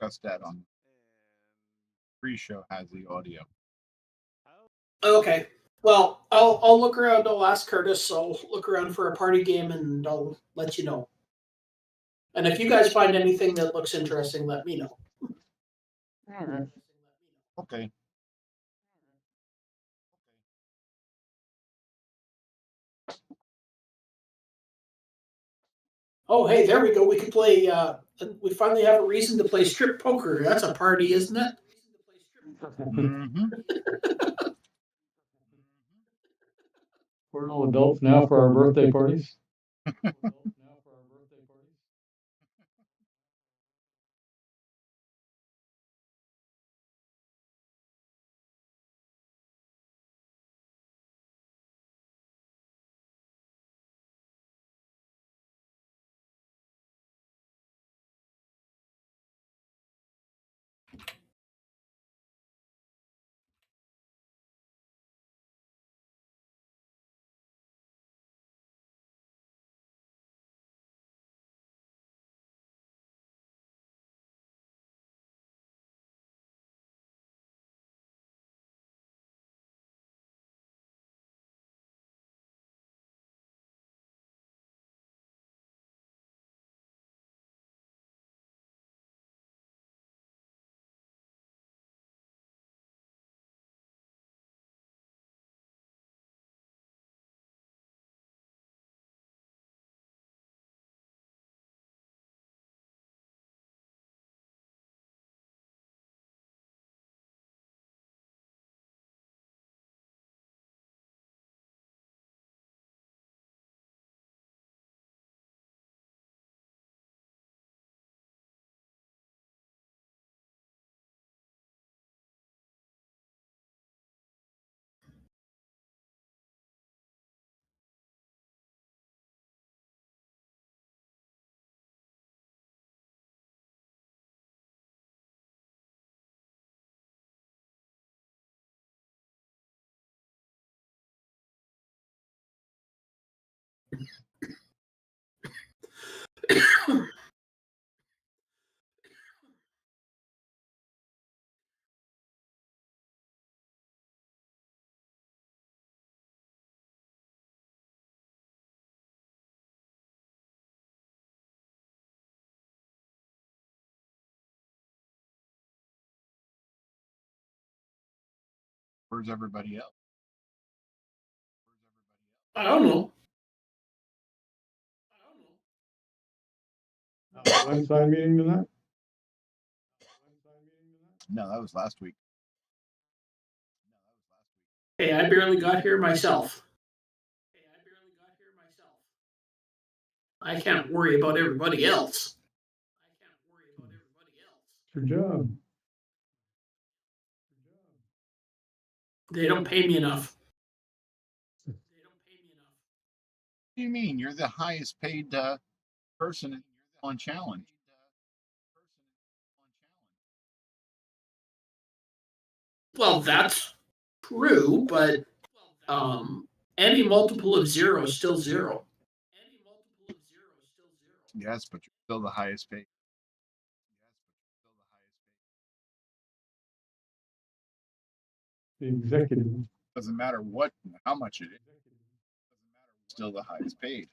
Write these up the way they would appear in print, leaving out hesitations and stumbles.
discussed that on pre-show. Has the audio. Okay. Well, I'll look around. I'll ask Curtis. I'll look around for a party game, and I'll let you know. And if you guys find anything that looks interesting, let me know. Okay. Oh, hey, there we go. We could play. We finally have a reason to play strip poker. That's a party, isn't it? Mm-hmm. We're all adults now for our birthday parties. Where's everybody else? I don't know. Wednesday meeting tonight? No, that was last week. Hey, I barely got here myself. I can't worry about everybody else. It's your job. They don't pay me enough. What do you mean? You're the highest paid person on challenge. Well, that's true, but any multiple of 0 is still 0. Yes, but you're still the highest paid. The executive. Doesn't matter what, how much it is. Still the highest paid.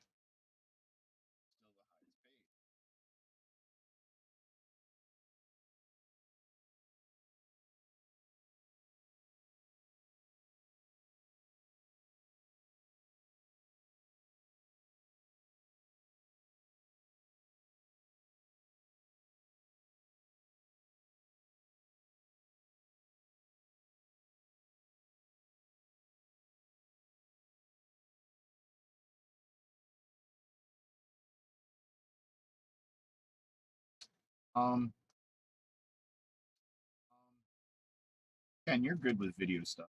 Ken, you're good with video stuff.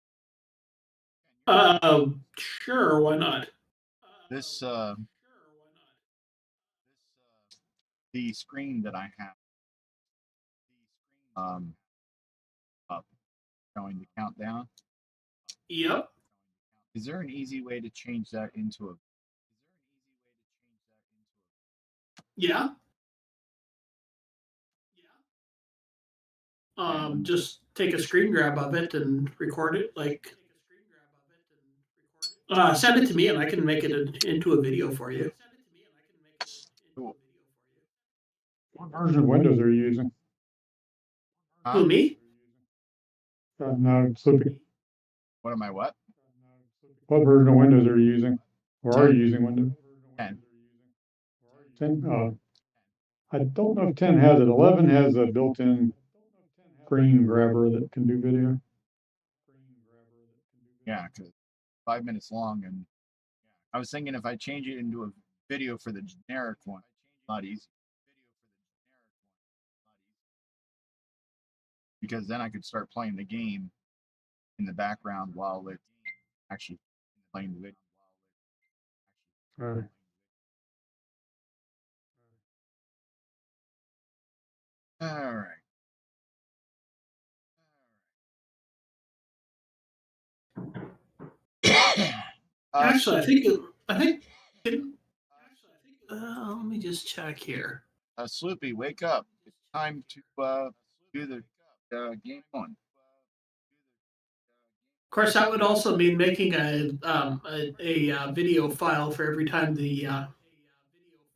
Sure, why not? This the screen that I have up showing the countdown. Yep. Is there an easy way to change that into a? Yeah. just take a screen grab of it and record it. Like, send it to me and I can make it into a video for you. Cool. What version of Windows are you using? Who, me? No, Slippy. What am I? What? What version of Windows are you using? Or are 10. you using Windows? 10. 10? I don't know if 10 has it. 11 has a built-in screen grabber that can do video. Yeah, because 5 minutes long, and I was thinking if I change it into a video for the generic one, it's not easy. Because then I could start playing the game in the background while it's actually playing the video. Right. All right. Actually, I think. Let me just check here. Sloopy, wake up! It's time to do the game one. Of course, that would also mean making a video file for every time the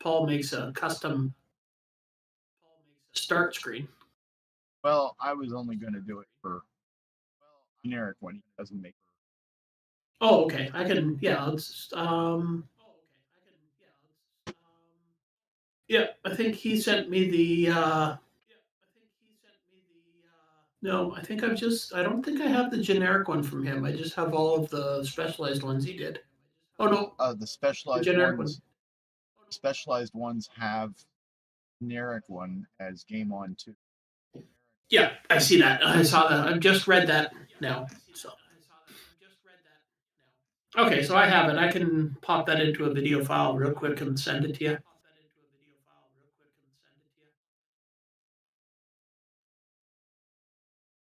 Paul makes a custom start screen. Well, I was only going to do it for generic one. He doesn't make. Oh, okay. I can. Yeah. Let's. Yeah, I think he sent me the. No, I think I've just. I don't think I have the generic one from him. I just have all of the specialized ones he did. Oh no. The specialized generic ones. Specialized ones have generic one as game on too. Yeah, I see that. I saw that. I've just read that now. So. Okay, so I have it. I can pop that into a video file real quick and send it to you.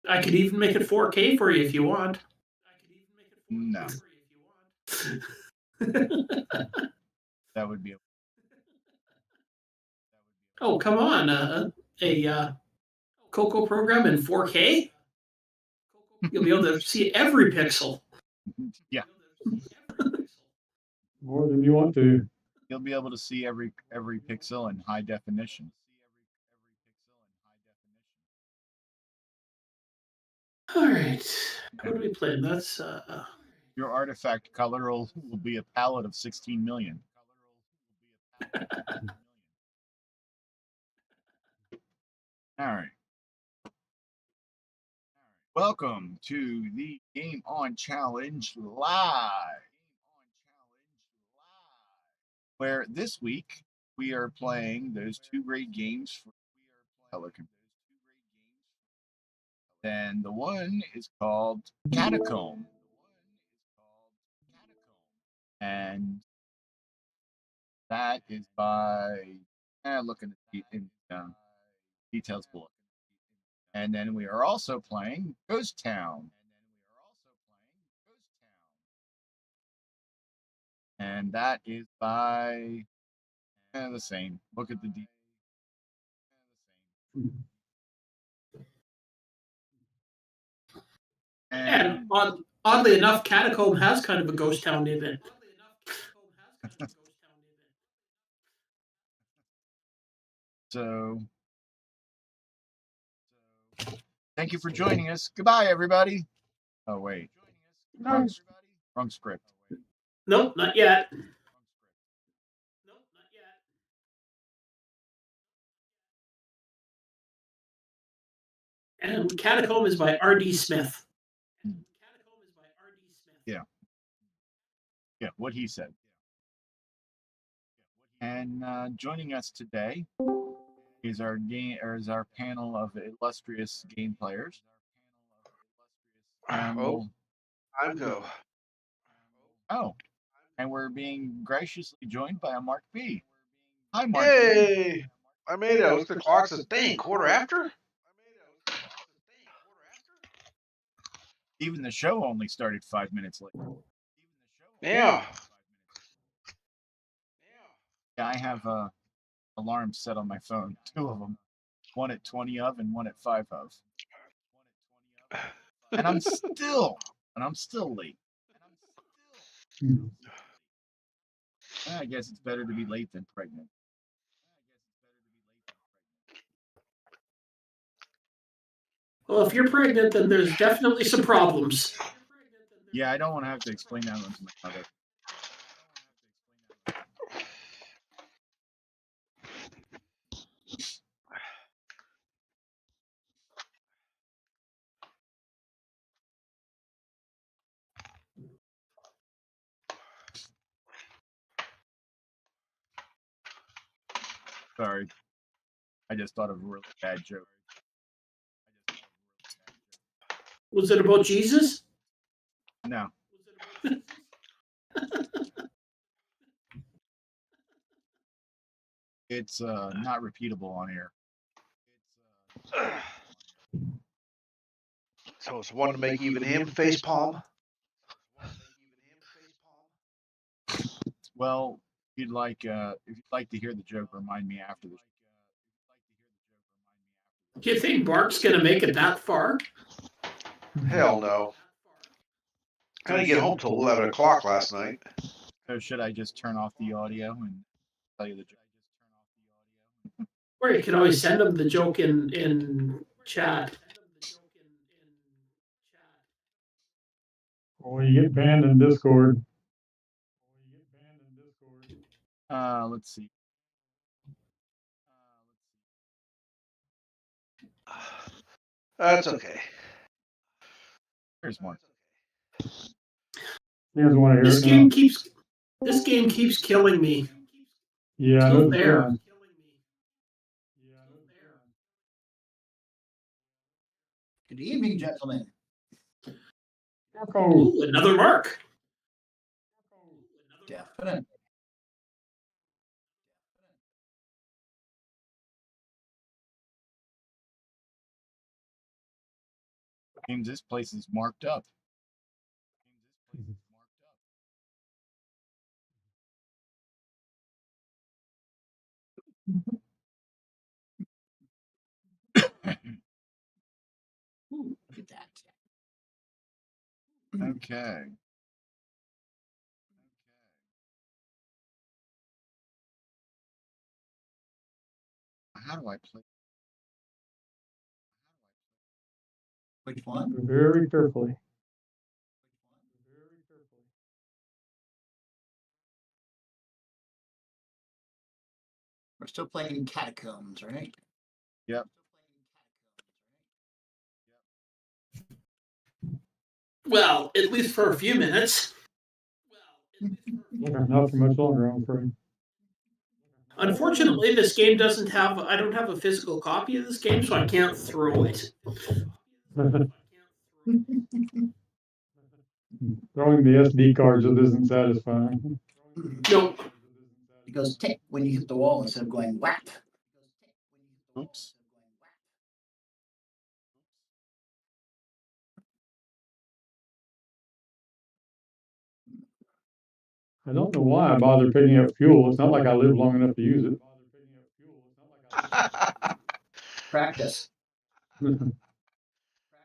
I could even make it 4K for you if you want. No. That would be. Oh, come on. A CoCo program in 4K? You'll be able to see every pixel. Yeah. More than you want to. You'll be able to see every pixel in high definition. All right. What are we playing? That's your artifact color will be a palette of 16 million. All right. Welcome to the Game On Challenge Live, where this week we are playing those two great games for Pelican. And the one is called Catacomb. And that is by looking at in details below. And then we are also playing Ghost Town. And that is by the same. Look at the details. and oddly enough, Catacomb has kind of a ghost town in it. So thank you for joining us. Goodbye, everybody. Oh wait, wrong script. Nope, not yet. And Catacomb is by R.D. Smith. Yeah, what he said. And joining us today is our panel of illustrious game players. And I'm Go. Oh, and we're being graciously joined by a Mark B. Hi, Mark. Hey, I made it. What's the clock says? Dang, quarter after? Even the show only started 5 minutes late. Yeah. Yeah, I have alarms set on my phone. 2 of them. One at 20 of and one at 5 of. and I'm still late. Hmm. I guess it's better to be late than pregnant. Well, if you're pregnant, then there's definitely some problems. Yeah, I don't want to have to explain that one to my mother. Sorry. I just thought of a really bad joke. Was it about Jesus? No. It's not repeatable on air. So it's one to make even him face palm. Well, if you'd like to hear the joke, remind me after the. Do you think Bart's going to make it that far? Hell no. I didn't get home till 11 o'clock last night. So should I just turn off the audio and tell you the joke? Or you can always send him the joke in chat. Or you get banned in Discord. Let's see. That's okay. Here's one. He doesn't want to hear This it now. game keeps killing me. Yeah, I Still know the there. feeling. Good evening, gentlemen. CoCo. Ooh, another mark. Definite. James, this place is marked up. Ooh, look at that. Okay. How do I play? Which one? Very carefully. We're still playing Catacombs, right? Yep. Well, at least for a few minutes. Not for much longer, I'm afraid. Unfortunately, this game doesn't have. I don't have a physical copy of this game, so I can't throw it. Throwing the SD cards that isn't satisfying. Nope. It goes tick when you hit the wall instead of going whap. Oops. I don't know why I bother picking up fuel. It's not like I live long enough to use it. Practice.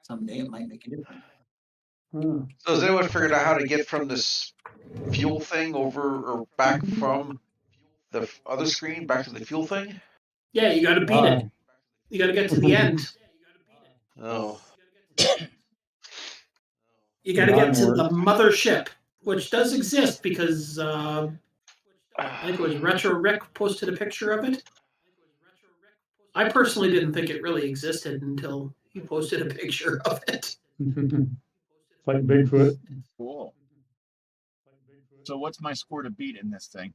Someday it might make a difference. Huh. So has anyone figured out how to get from this fuel thing over or back from the other screen back to the fuel thing? Yeah, you got to beat Why? it. You got to get to the end. Oh. You got to get to Mine the mothership, which does exist because I think it was Retro Rick posted a picture of it. I personally didn't think it really existed until he posted a picture of it. It's like Bigfoot. Cool. So what's my score to beat in this thing?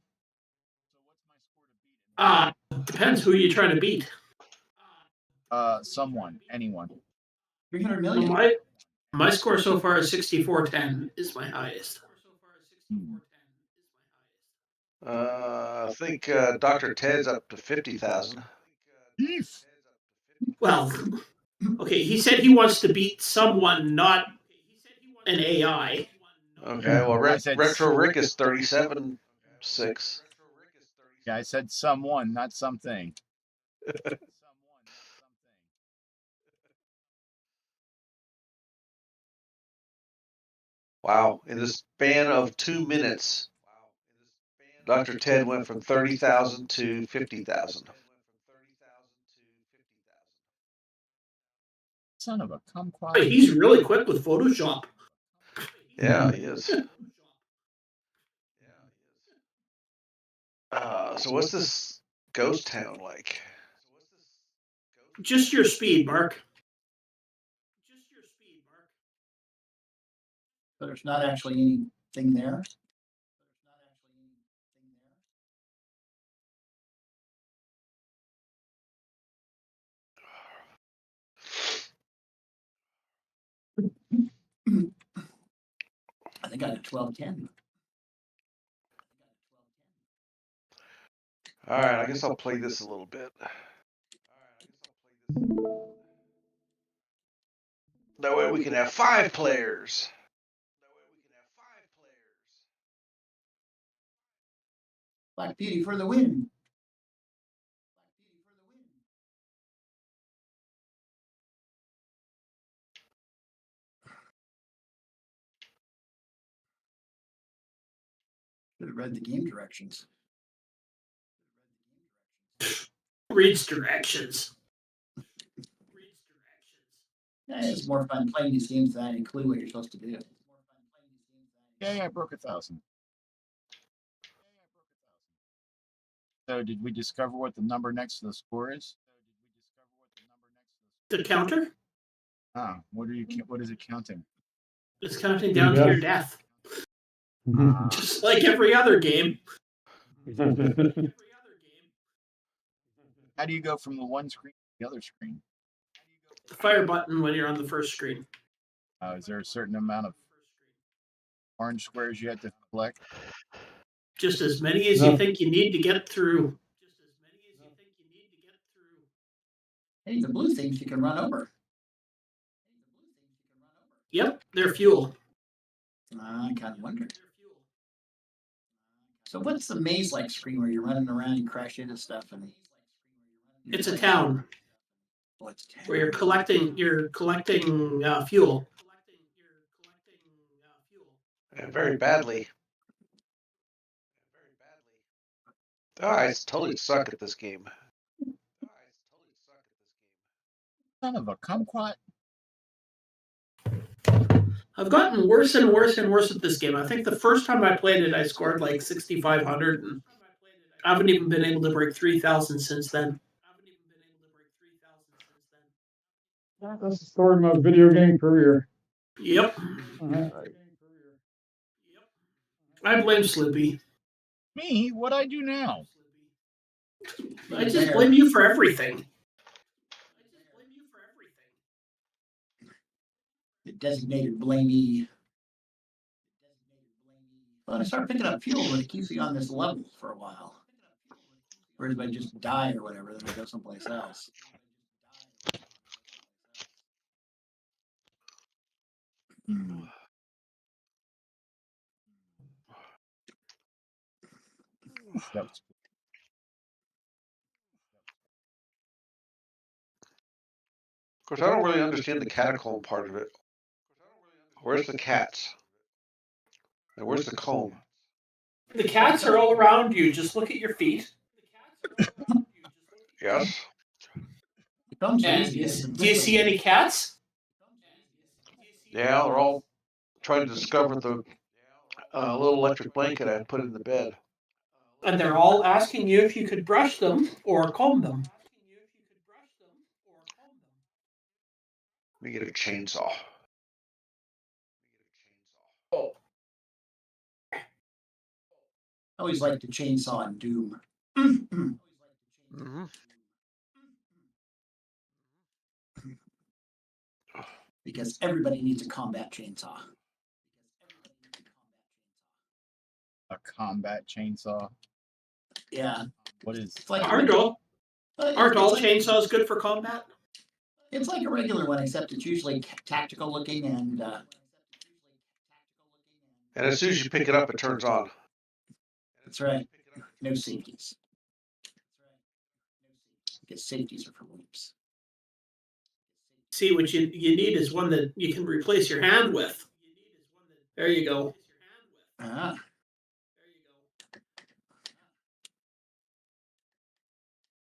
Depends who you're trying to beat. Someone, anyone. 300 million. My score so far is 64-10 is my highest. I think Dr. Ted's up to 50,000. Beef. Well, okay, he said he wants to beat someone, not an AI. Okay, well, I said Retro Rick is 37.6. Yeah, I said someone, not something. Wow. In the span of 2 minutes, Dr. Ted went from 30,000 to 50,000. Son of a kumquat. Hey, he's really quick with Photoshop. Yeah, he is. So what's this ghost town like? Just your speed, Mark. So there's not actually anything there. I think I got 12-10. All right, I guess I'll play this a little bit. That way we can have 5 players. Black Beauty for the win. Should have read the game directions. Reads directions. Yeah, it's more fun playing these games than I had a clue what you're supposed to do. Yay, I broke 1,000. So did we discover what the number next to the score is? The counter? Ah, what is it counting? It's counting down to your death. Just like every other game. How do you go from the one screen to the other screen? The fire button when you're on the first screen. Is there a certain amount of orange squares you have to collect? Just as many as you think you need to get through. Hey, the blue things you can run over. Yep, they're fuel. I kind of wonder. So what's the maze-like screen where you're running around and crash into stuff? And It's a town what's town? where you're collecting fuel. Yeah, very badly. Oh, I totally suck at this game. Son of a kumquat. I've gotten worse and worse and worse at this game. I think the first time I played it, I scored like 6,500, and I haven't even been able to break 3,000 since then. That's the story of my video game career. Yep. I blame Sloopy. Me? What I do now? I just blame you for everything. The designated blamee. Well, I start picking up fuel, but it keeps you on this level for a while. Whereas if I just die or whatever, then I go someplace else. That was Of course, I don't really understand the catacomb part of it. Where's the cats? And where's the comb? The cats are all around you. Just look at your feet. Yes. And do you see any cats? Yeah, they're all trying to discover the little electric blanket I put in the bed. And they're all asking you if you could brush them or comb them. Let me get a chainsaw. Oh. I always like the chainsaw in Doom. Mm-hmm. Because everybody needs a combat chainsaw. a combat chainsaw. Yeah. What is? It's like Aren't all it's like, chainsaws good for combat? It's like a regular one, except it's usually tactical looking and. And as soon as you pick it up, it turns on. That's right. No safeties. Because safeties are for wimps. See, what you need is one that you can replace your hand with. There you go. Ah,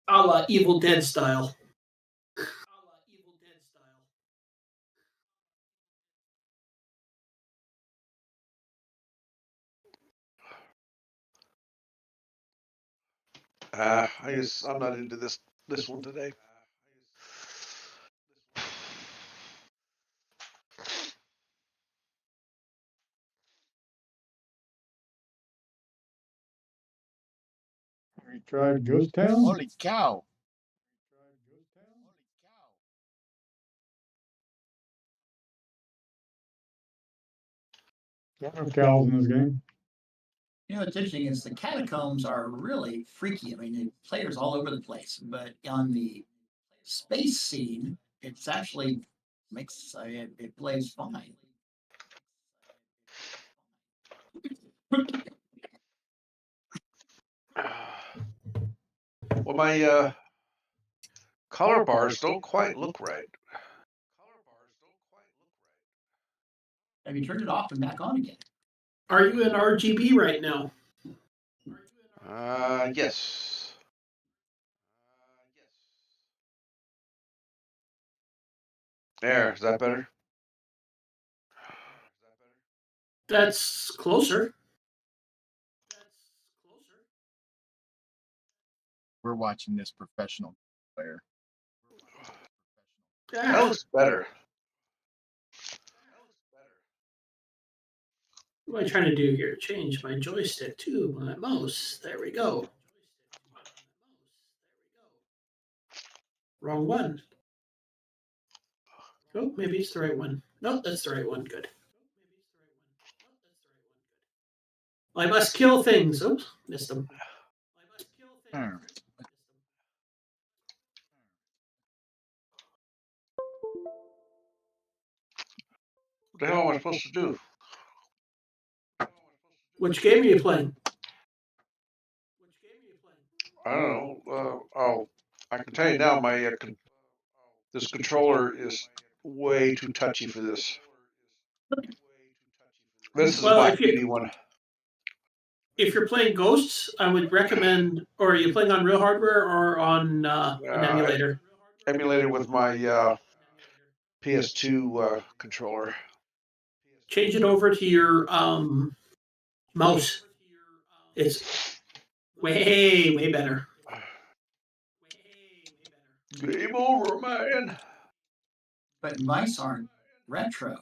A la Evil Dead style. I guess I'm not into this one today. We tried Ghost Town. Holy cow! Don't have cows in this game. you know what's interesting is the catacombs are really freaky. I mean, the players all over the place, but on the space scene, it's actually makes it plays fine. Well, my color bars don't quite look right. Have you turned it off and back on again? Are you in RGB right now? Yes. There, is that better? That's closer. We're watching this professional player. That Yeah. looks better. What am I trying to do here? Change my joystick to my mouse. There we go. Wrong one. Oh, maybe it's the right one. Nope, that's the right one. Good. I must kill things. Oops, missed them. All right. What the hell am I supposed to do? Which game are you playing? I don't know. I can tell you now, my this controller is way too touchy for this. This is Well, my if you- beauty one. If you're playing Ghosts, I would recommend. Or are you playing on real hardware or on an emulator? Emulated with my PS2 controller. Change it over to your mouse. It's way better. Game over, man. But mice aren't retro.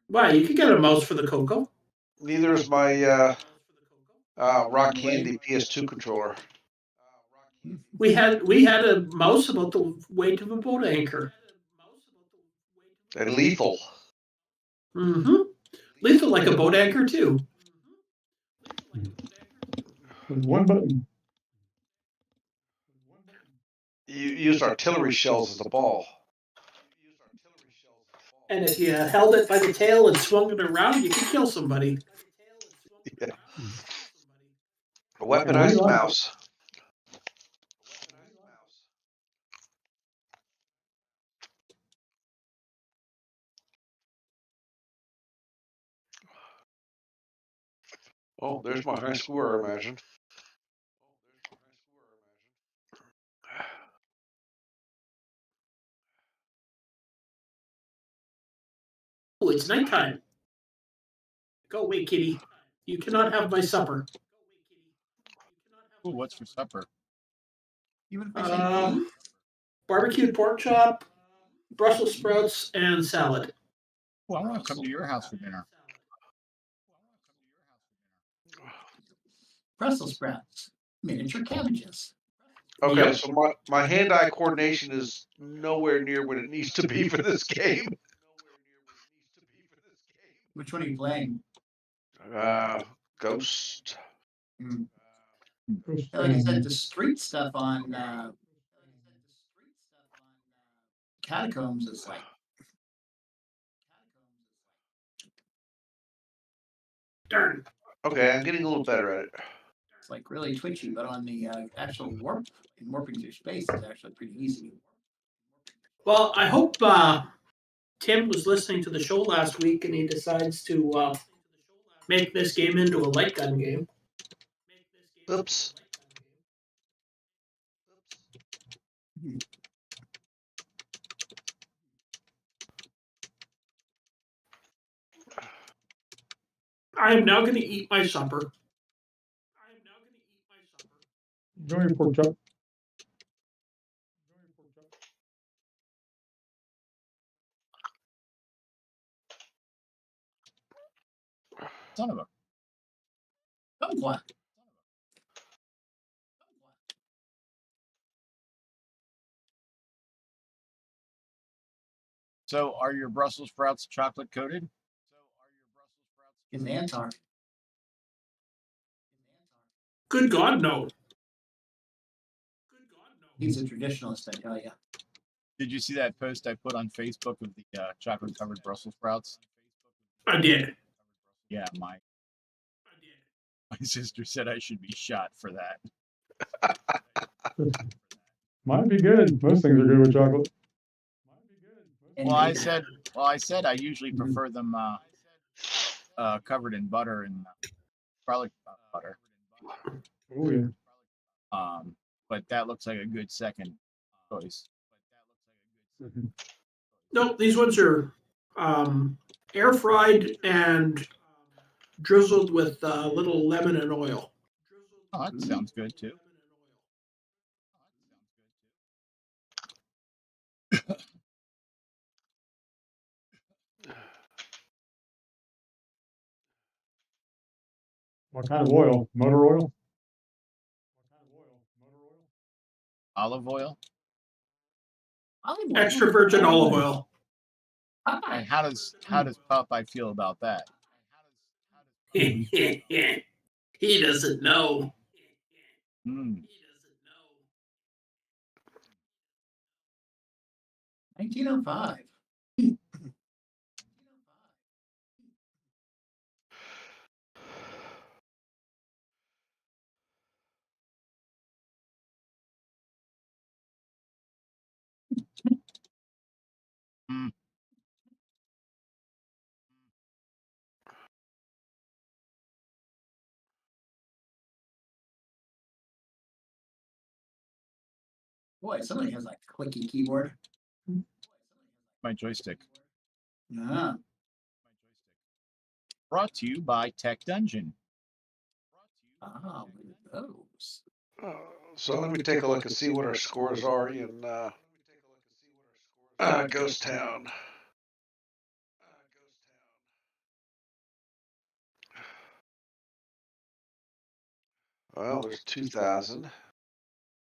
Why? You could get a mouse for the CoCo. Neither is my Rock Candy PS2 controller. We had a mouse about the weight of a boat anchor. And lethal. Mm-hmm. Lethal like a boat anchor too. With one button. You used artillery shells as a ball. And if you held it by the tail and swung it around, you could kill somebody. Yeah. A weaponized mouse. Oh, there's my high score, I imagine. Oh, it's nighttime. Go away, kitty. You cannot have my supper. Ooh, what's for supper? Even if I say beef, Barbecued pork chop, Brussels sprouts, and salad. Well, I want to come to your house for dinner. Brussels sprouts, miniature cabbages. Okay, Yep. so my hand-eye coordination is nowhere near what it needs to be for this game. Which one are you playing? Ghost. Ghost Like I said, Town. the street stuff on Catacombs is like Darn. Okay, I'm getting a little better at it. it's like really twitchy, but on the actual warping through space is actually pretty easy. Well, I hope Tim was listening to the show last week and he decides to make this game into a light gun game. Oops. I am now going to eat my supper. Enjoy your pork chop. Son of a. Kumquat. So, are your Brussels sprouts chocolate coated? Is Antar. Good God, no. He's a traditionalist, I tell you. Did you see that post I put on Facebook of the chocolate covered Brussels sprouts? I did. Yeah, my sister said I should be shot for that. Might be good. Most things are good with chocolate. And Well, I bacon. said I usually prefer them covered in butter and garlic butter. Oh yeah. But that looks like a good second choice. No, these ones are air fried and drizzled with a little lemon and oil. Oh, that sounds good too. What kind of oil? Motor oil? Olive oil. Olive oil. Extra virgin olive oil. And how does Popeye feel about that? He doesn't know. Mm. 1905. Mm. Boy, somebody has like a clicky keyboard. My joystick. Yeah. Brought to you by Tech Dungeon. Ah, look at those. So let me take a look and see what our scores are in Ghost Town. Well, there's 2,000,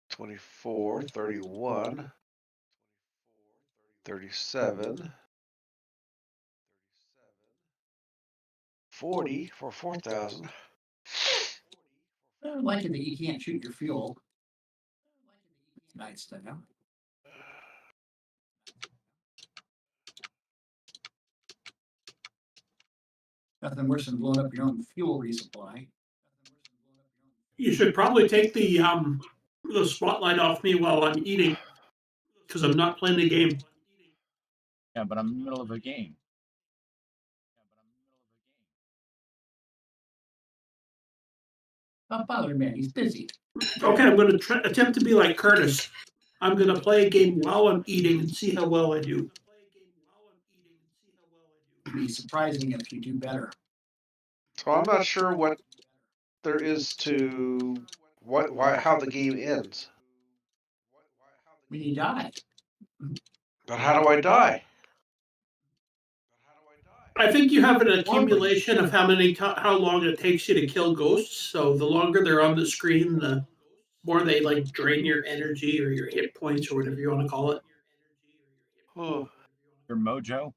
24, 31, 37, 40 for 4,000. I don't like it that you can't shoot your fuel. Nice to know. Nothing worse than blowing up your own fuel resupply. You should probably take the spotlight off me while I'm eating, because I'm not playing the game. Yeah, but I'm in the middle of a game. Don't bother man, he's busy. Okay, I'm going to attempt to be like Curtis. I'm going to play a game while I'm eating and see how well I do. It'd be surprising if you do better. So I'm not sure what there is to how the game ends. When you die. But how do I die? I think you have an accumulation of how long it takes you to kill ghosts. So the longer they're on the screen, the more they like drain your energy or your hit points or whatever you want to call it. Your mojo.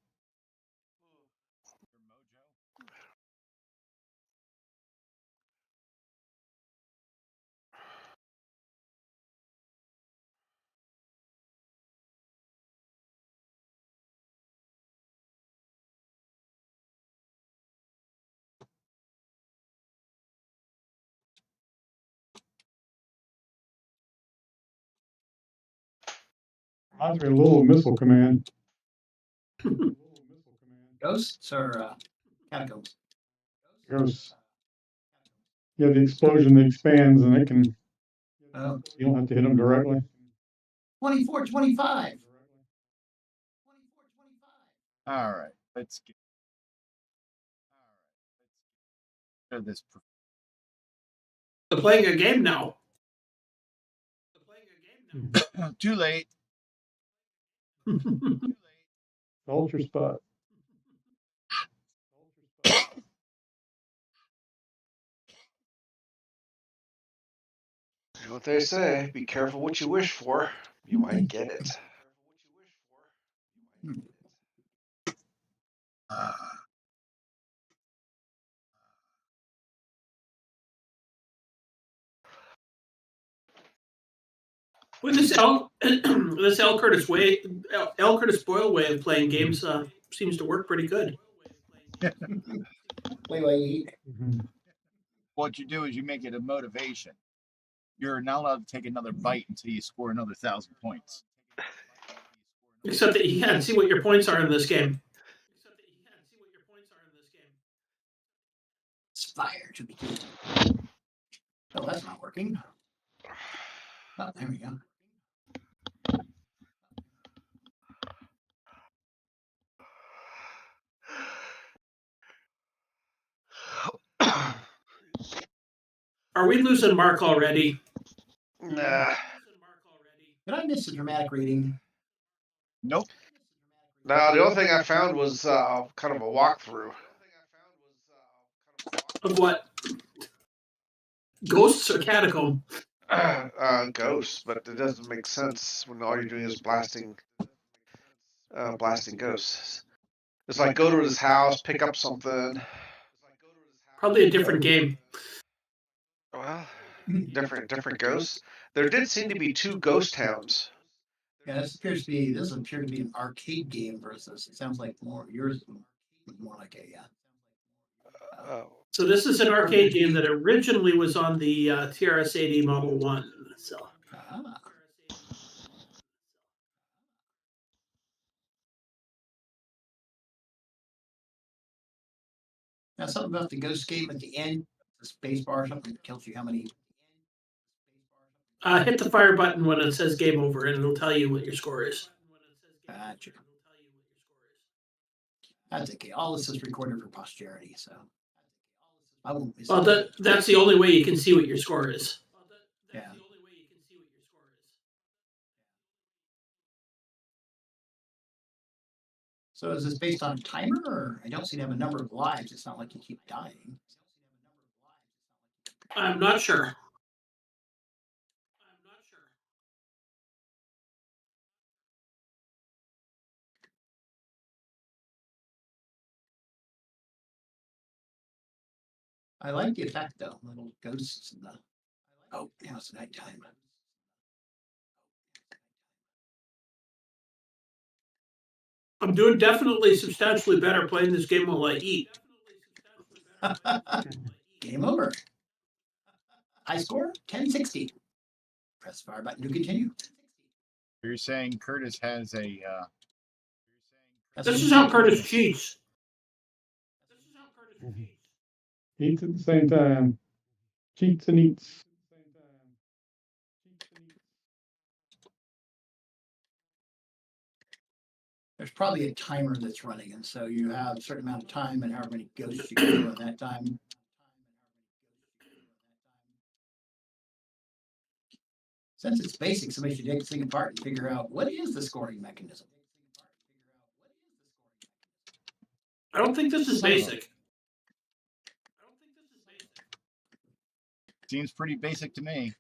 Reminds me of a little missile command. Ghosts or catacombs? Goes. You have the explosion that expands and it can, Oh, you don't have to hit them directly. 24, 25. All right, let's get this. They're playing a game now. Too late. Ultra spot. You know what they say, be careful what you wish for. You might get it. With this L. Curtis Boyle way of playing games seems to work pretty good. Wait, wait. What you do is you make it a motivation. You're not allowed to take another bite until you score another 1,000 points. Except that you can't see what your points are in this game. Aspire to be good. Oh, that's not working. Oh, there we go. Are we losing Mark already? Nah. Did I miss a dramatic reading? Nope. Now, the only thing I found was kind of a walkthrough. Of what? Ghosts or Catacomb? Ghosts, but it doesn't make sense when all you're doing is blasting ghosts. It's like go to his house, pick up something. Probably a different game. Well, different ghosts. There did seem to be 2 ghost towns. Yeah, this appears to be an arcade game versus. It sounds like yours is more like a So this is an arcade game that originally was on the TRS-80 Model 1. So. Now something about the ghost game at the end, the space bar or something that tells you how many. Hit the fire button when it says game over, and it'll tell you what your score is. Gotcha. That's okay. All this is recorded for posterity, so I won't miss Well, it. that's the only way you can see what your score is. Yeah. So is this based on a timer, or I don't seem to have a number of lives? It's not like you keep dying. I'm not sure. I like the effect though, little ghosts in the. Oh, now it's nighttime. I'm doing definitely substantially better playing this game while I eat. Game over. High score 1060. Press fire button to continue. You're saying Curtis has a. This is how Curtis cheats. Eats at the same time. Cheats and eats. There's probably a timer that's running, and so you have a certain amount of time and however many ghosts you can do in that time. Since it's basic, somebody should take this thing apart and figure out what is the scoring mechanism. I don't think this is basic. Seems pretty basic to me.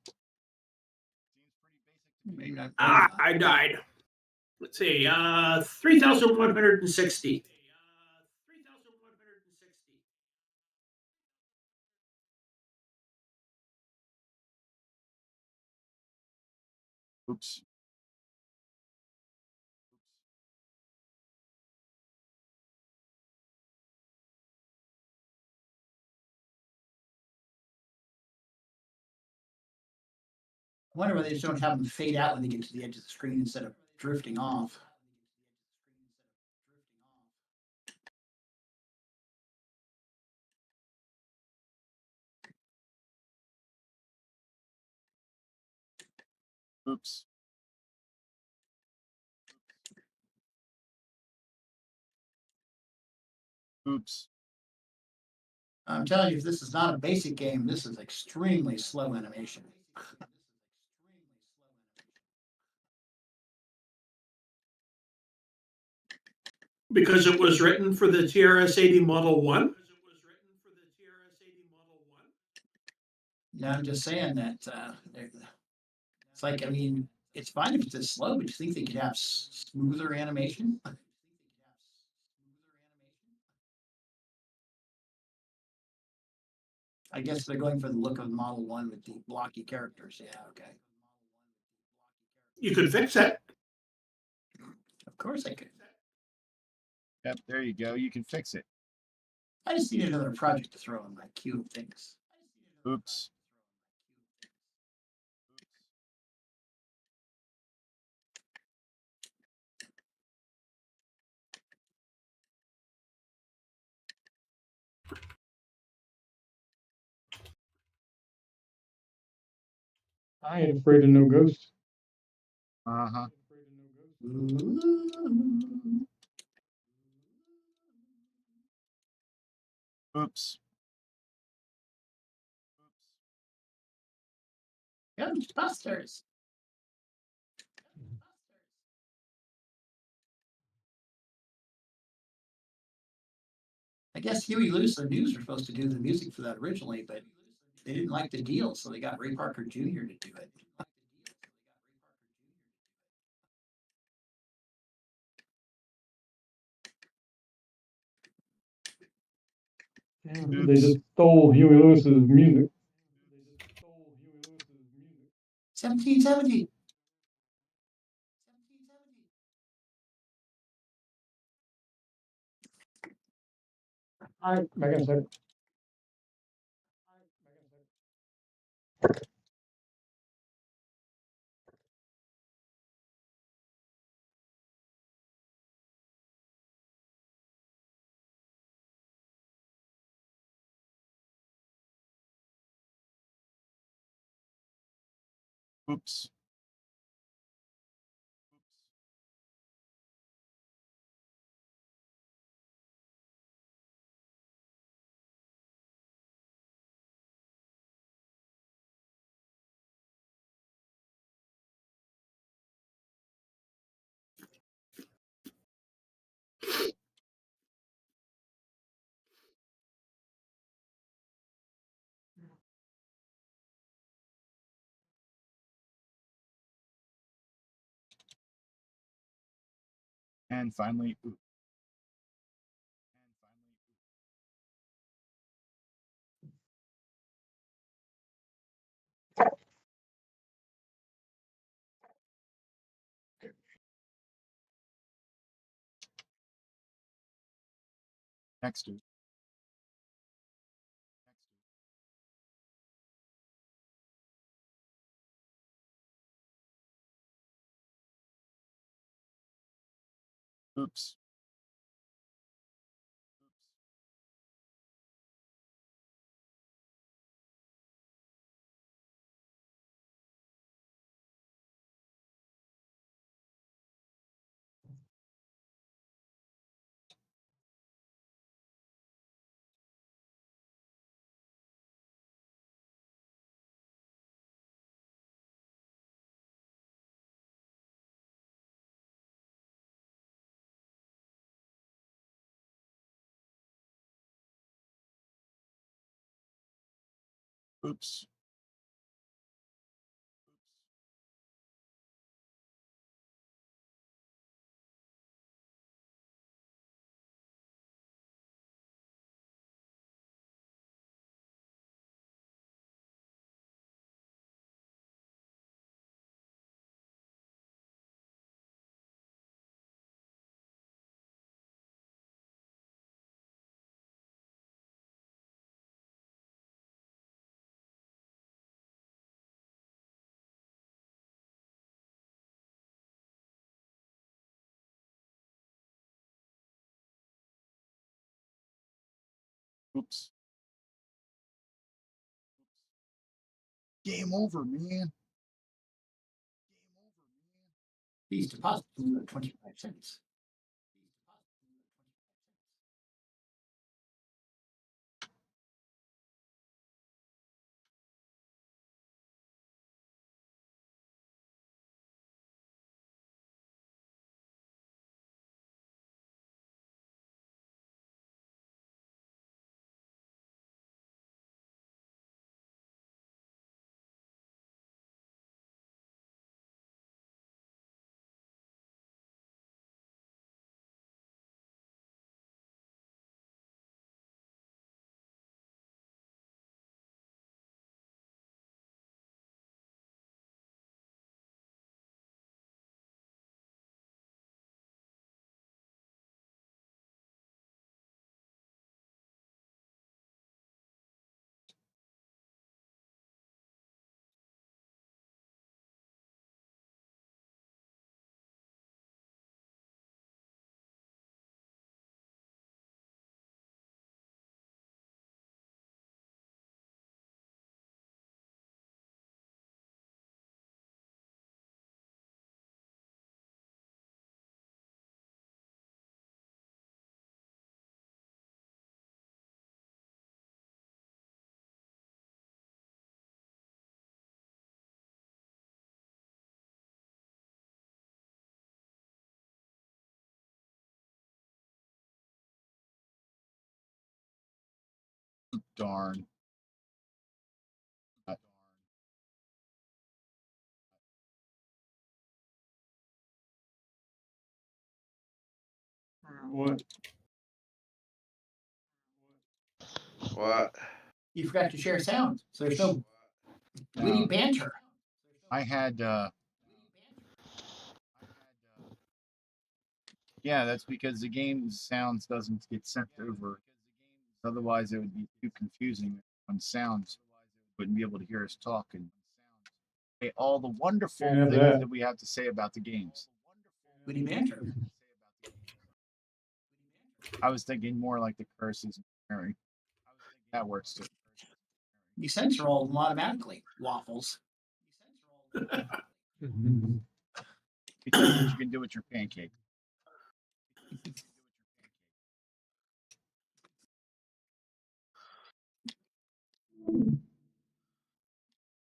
I died. Let's see, 3,160. Oops. I wonder why they just don't have them fade out when they get to the edge of the screen instead of drifting off. Oops. Oops. I'm telling you, if this is not a basic game, this is extremely slow animation. Because it was written for the TRS-80 Model 1? No, I'm just saying that it's like, I mean, it's fine if it's this slow, but you think they could have smoother animation? I guess they're going for the look of Model 1 with the blocky characters. Yeah, okay. You could fix it. Of course I could. Yep, there you go. You can fix it. I just need another project to throw in my queue of things. Oops. I ain't afraid of no ghosts. Uh-huh. Oops. Ghostbusters. I guess Huey Lewis and News were supposed to do the music for that originally, but they didn't like the deal, so they got Ray Parker Jr. to do it. Yeah, they just stole Huey Lewis's music. 1770. All right, back in a second. Oops. And finally, oops. Next. Oops. Oops. Oops. Game over, man. Please deposit 25 cents. Darn. What? What? You forgot to share sound, so there's no witty banter. I had yeah, that's because the game's sounds doesn't get sent over. Otherwise, it would be too confusing on sounds. Wouldn't be able to hear us talk and say all the wonderful Can't have things that. that we have to say about the games. Witty banter. I was thinking more like the curses and Mary. That works too. You censor all of them automatically. Waffles. It's just what you can do with your pancake.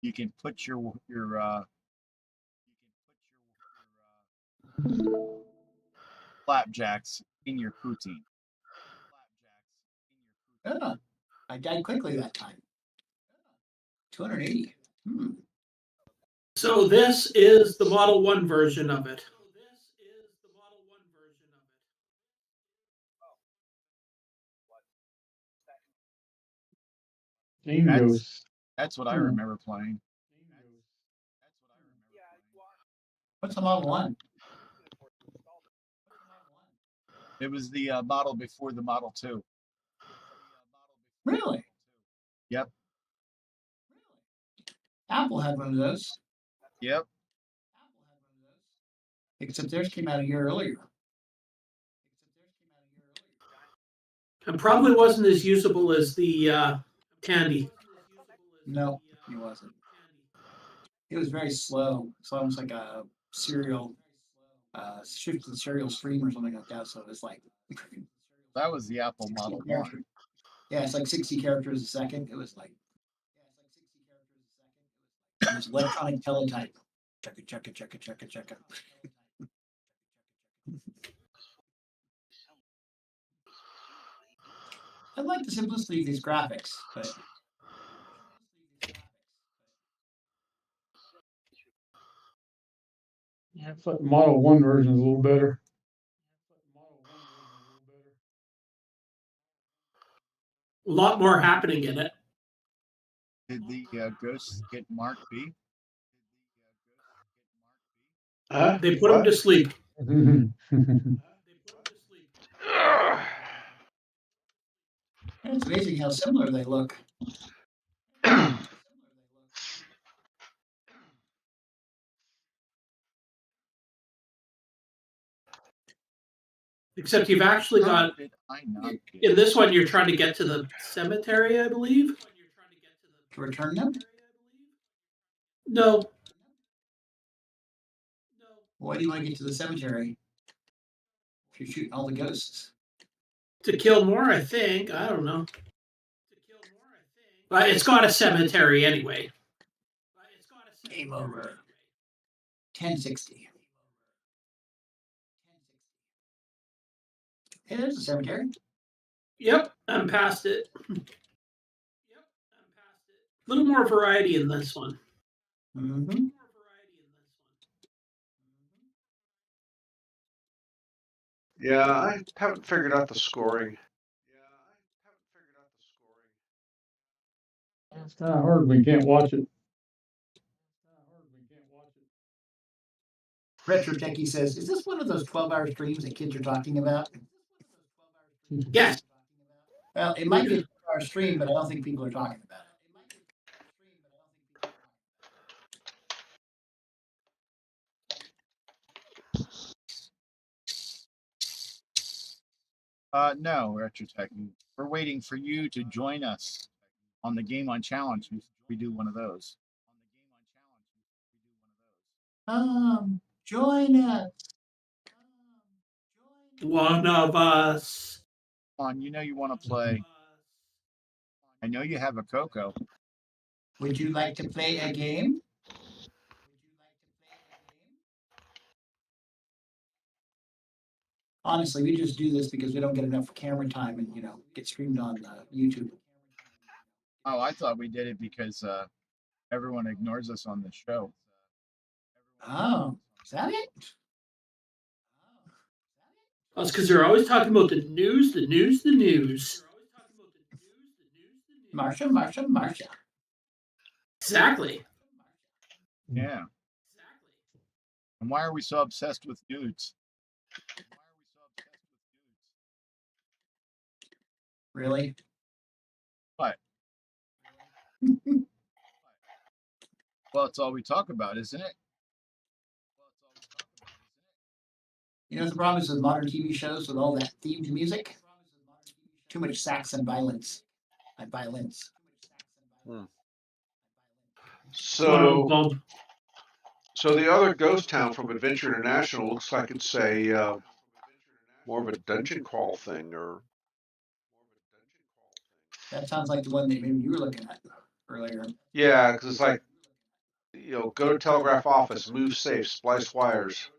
You can put your flapjacks in your poutine. Yeah, I died quickly that time. 280. So this is the Model 1 version of it. Game That's- Ghost. That's what I remember playing. What's the Model 1? It was the model before the Model 2. Really? Yep. Apple had one of those. Yep. Except theirs came out a year earlier. And probably wasn't as usable as the Tandy. No, it wasn't. It was very slow. It's almost like a serial, shifted serial stream or something like that. So it was like That was the Apple Model 1. Yeah, it's like 60 characters a second. It was like it was electronic teletype. Check it, check it, check it, check it, check it. I like the simplicity of these graphics, but Yeah, I thought the Model 1 version is a little better. A lot more happening in it. Did the ghosts get Mark B? Huh? They put him to sleep. it's amazing how similar they look. Except you've actually How got, did I not get in this one, you're trying to get to the cemetery, I believe. To return them? No, Why do you want to get to the cemetery if you're shooting all the ghosts? To kill more, I think. I don't know. But it's got a cemetery anyway. Game over. 1060. Hey, there's a cemetery. Yep, I'm past it. A little more variety in this one. Mm-hmm. Yeah, I haven't figured out the scoring. It's kind of hard. We can't watch it. Retro Techie says, is this one of those 12-hour streams that kids are talking about? Yes. Well, it might be a 12-hour stream, but I don't think people are talking about it. No, Retrotech. We're waiting for you to join us on the Game on Challenge. We do one of those. Join us. One of us. Come on, you know you want to play. I know you have a CoCo. Would you like to play a game? Honestly, we just do this because we don't get enough camera time and, get streamed on YouTube. Oh, I thought we did it because everyone ignores us on the show. Oh, is that it? That's because they're always talking about the news, the news, the news. Marsha. Exactly. Yeah. And why are we so obsessed with nudes? Really? What? Well, it's all we talk about, isn't it? You know what the problem is with modern TV shows with all that themed music? Too much sax and violence. And violins. So the other ghost town from Adventure International looks like it's a more of a dungeon crawl thing, or That sounds like the one that maybe you were looking at earlier. yeah, because it's like, go to telegraph office, move safe, splice wires.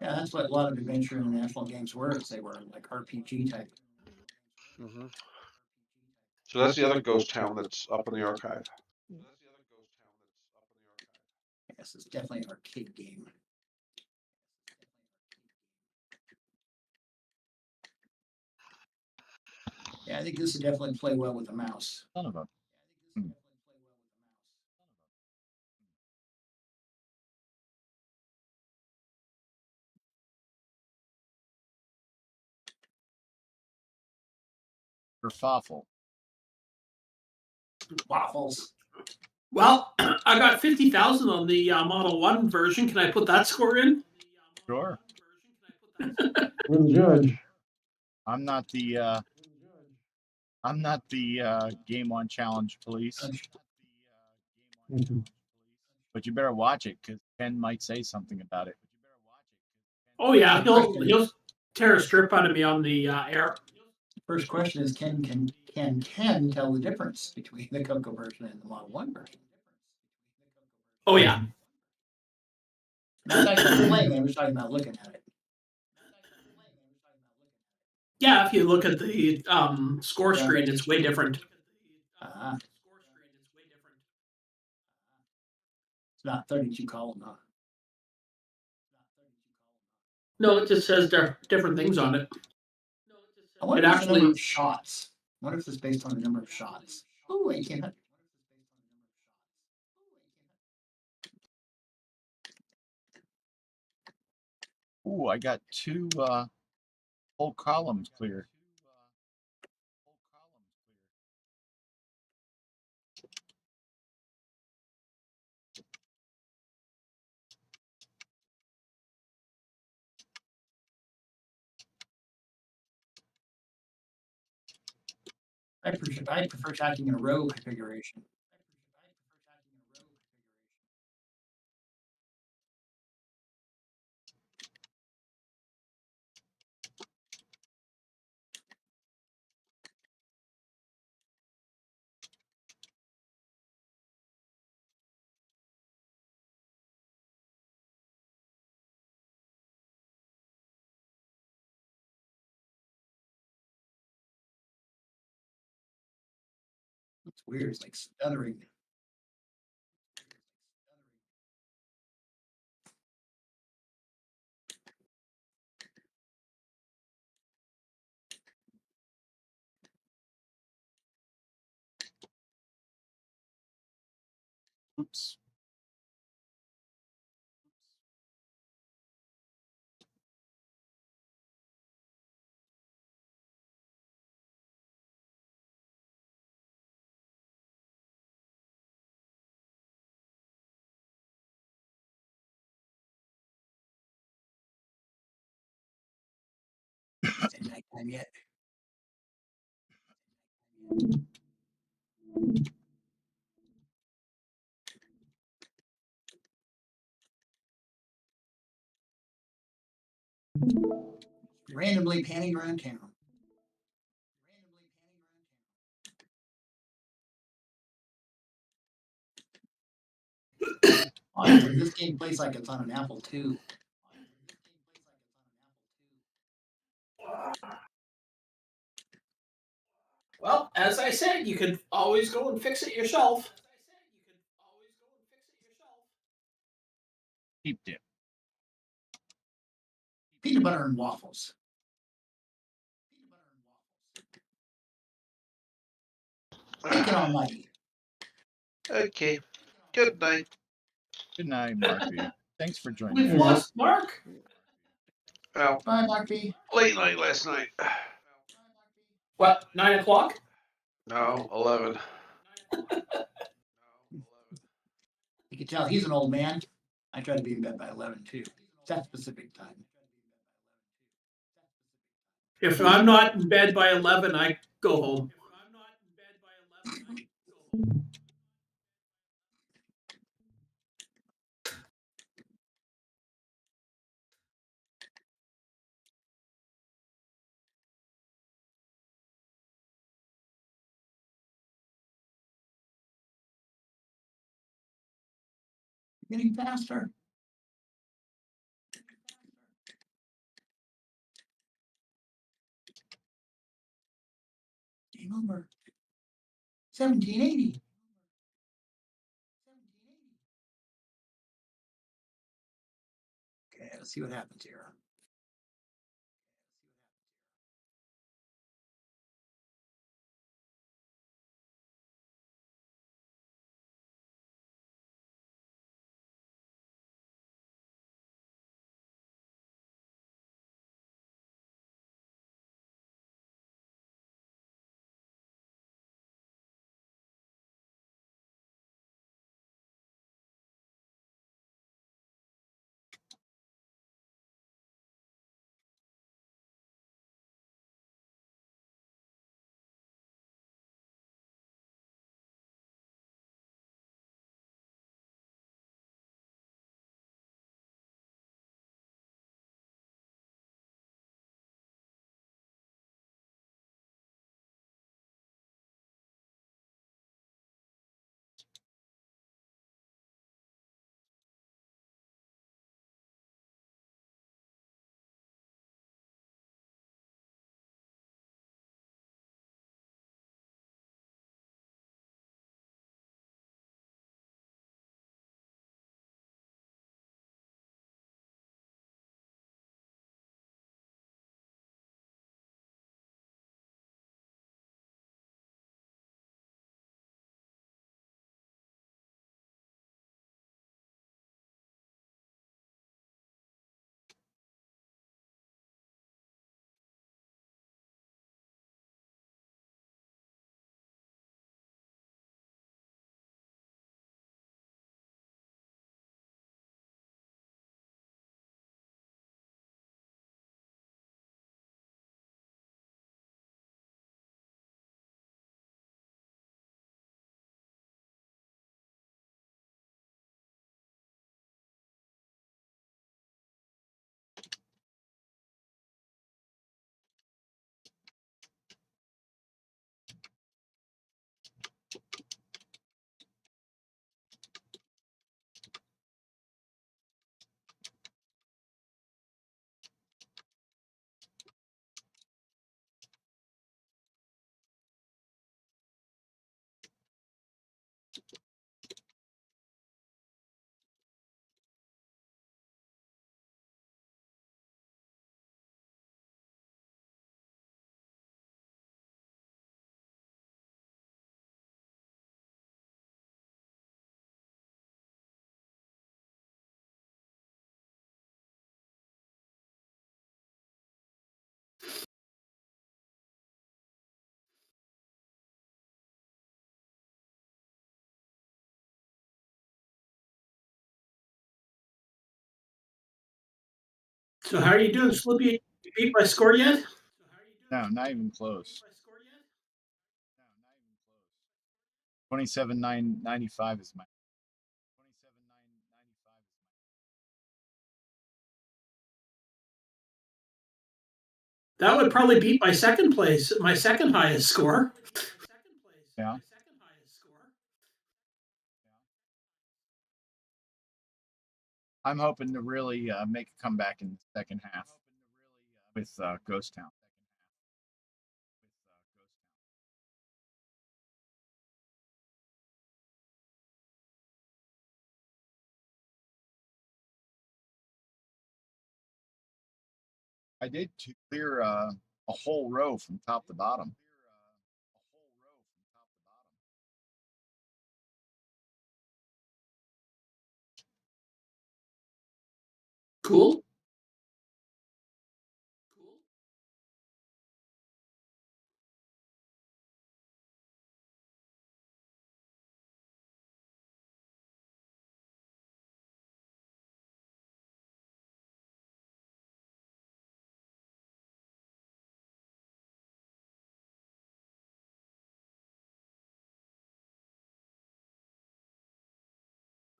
Yeah, that's what a lot of Adventure International games were. They were like RPG type. Mm-hmm. So that's the other ghost town that's up in the archive. Yes, it's definitely an arcade game. Yeah, I think this would definitely play well with a mouse. None of them. Kerfuffle. Waffles. Well, I got 50,000 on the Model 1 version. Can I put that score in? Sure. We're the judge. I'm not the Game on Challenge police. But you better watch it because Ken might say something about it. Oh yeah, he'll tear a strip out of me on the air. First question is, can Ken tell the difference between the CoCo version and the Model 1 version? Oh yeah. Not talking about playing it, I'm just talking about looking at it. Yeah, if you look at the score Yeah. screen, it's way different. It's not 32 column, huh? No, it just says different things on it. I wonder It if it's the number actually- of shots. I wonder if it's based on the number of shots. Oh, wait, can't. Ooh, I got two whole columns cleared. I prefer tracking in a row configuration. weird. It's like stuttering. Oops. Is it nighttime yet? Randomly panning around town. Honestly, this game plays like it's on an Apple II. Well, as I said, you could always go and fix it yourself. Deep dip. Peanut butter and waffles. Bacon almighty. Okay. Good night. Good night, Marky. Thanks for joining We've us. lost Mark. Well, Bye, Mark B. late night last night. What, 9 o'clock? No, 11. You can tell he's an old man. I try to be in bed by 11 too. That specific time. If I'm not in bed by 11, I go home. Getting faster. Game over. 1780. Okay, let's see what happens here. So how are you doing, Slippy? You beat my score yet? No, not even close. 27,995 is my. That would probably beat my second place, my second highest score. Yeah. I'm hoping to really make a comeback in the second half with Ghost Town. I did clear a whole row from top to bottom. Cool.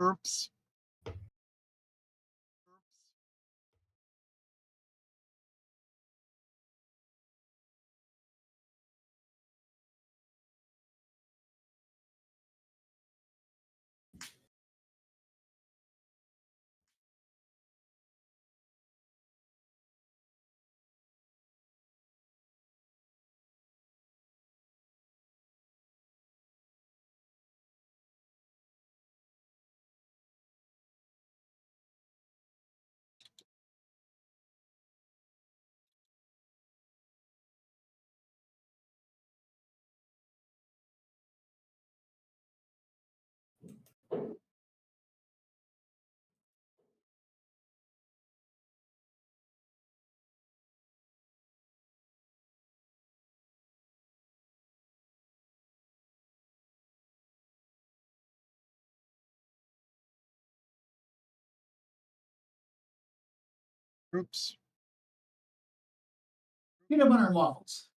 Oops. Oops. Peanut butter and waffles.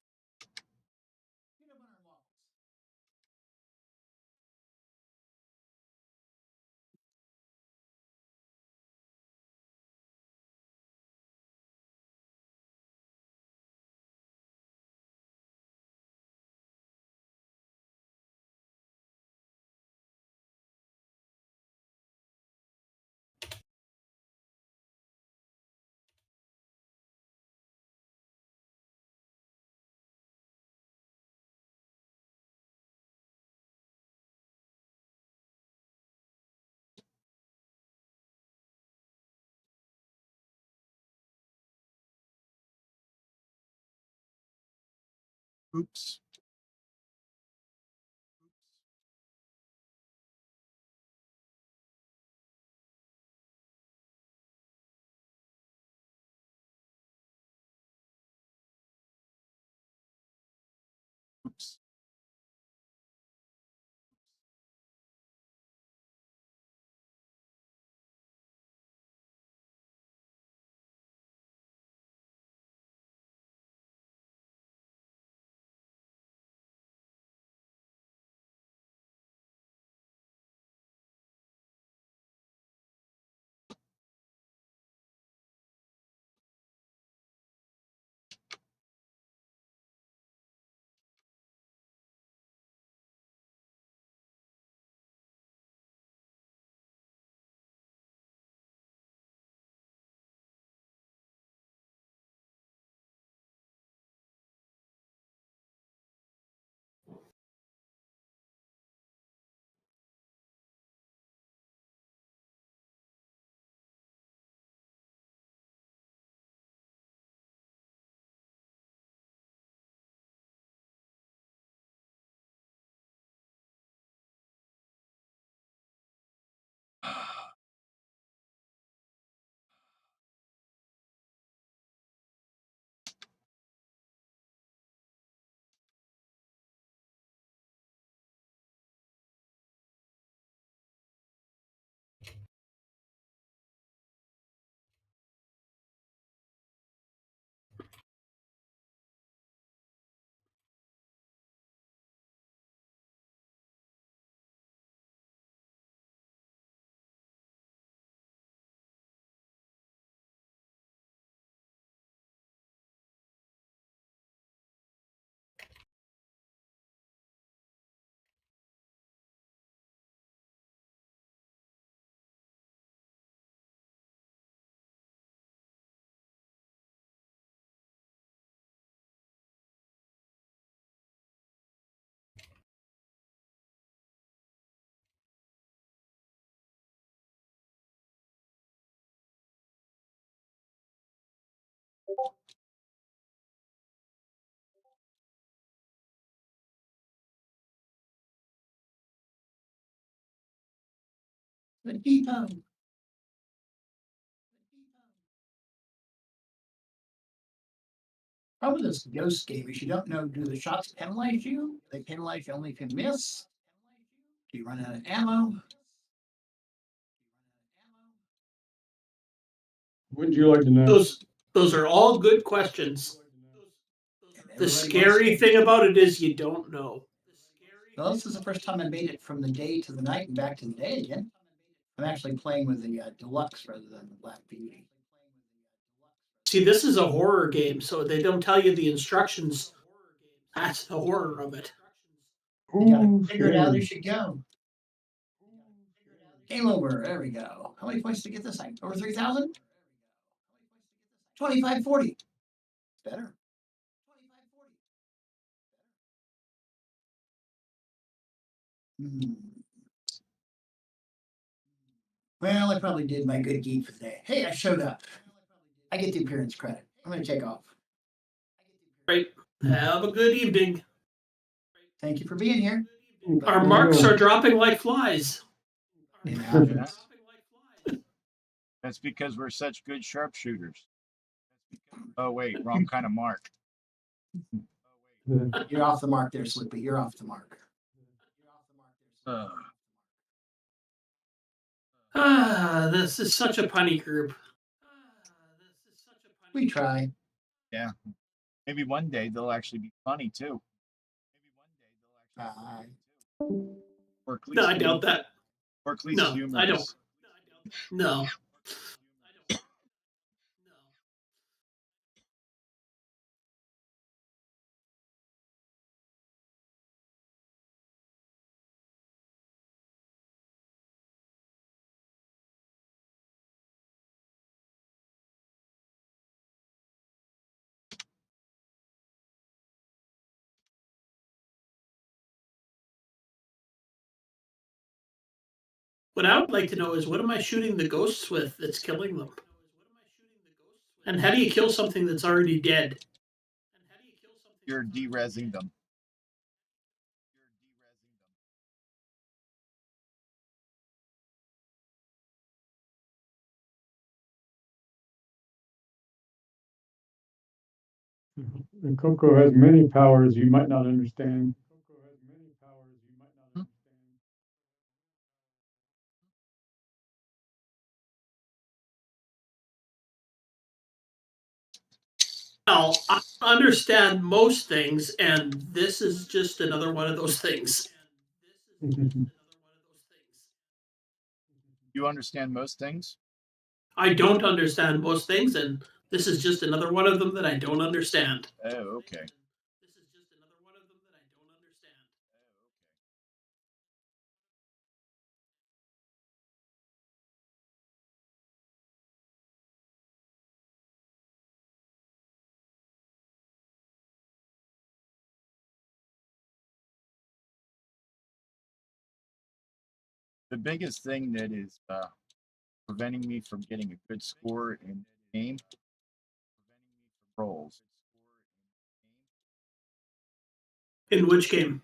Oops. Oops. The depot. Problem with this ghost game is you don't know, do the shots penalize you? They penalize you only if you miss? Do you run out of ammo? Would you like to know? Those are all good questions. The scary thing about it is you don't know. Well, this is the first time I made it from the day to the night and back to the day again. I'm actually playing with the deluxe rather than the Black Beauty. See, this is a horror game, so they don't tell you the instructions. That's the horror of it. You gotta Ooh, figure it out scary. as you go. Game over. There we go. How many points to get this thing? Over 3,000? 2540. Better. Hmm. Well, I probably did my good deed for the day. Hey, I showed up. I get the appearance credit. I'm going to take off. Right. Have a good evening. Thank you for being here. Our marks are dropping like flies. It happens. That's because we're such good sharpshooters. Oh wait, wrong kind of mark. You're off the mark there, Slippy. You're off the mark. This is such a punny group. We try. Yeah. Maybe one day they'll actually be funny too. Or at least No, I doubt that. Or at least No, humorous. I don't. No. What I would like to know is what am I shooting the ghosts with that's killing them? And how do you kill something that's already dead? You're de-resing them. And CoCo has many powers you might not understand. Well, I understand most things, and this is just another one of those things. You understand most things? I don't understand most things, and this is just another one of them that I don't understand. Oh, okay. The biggest thing that is preventing me from getting a good score in the game, rolls. In which game?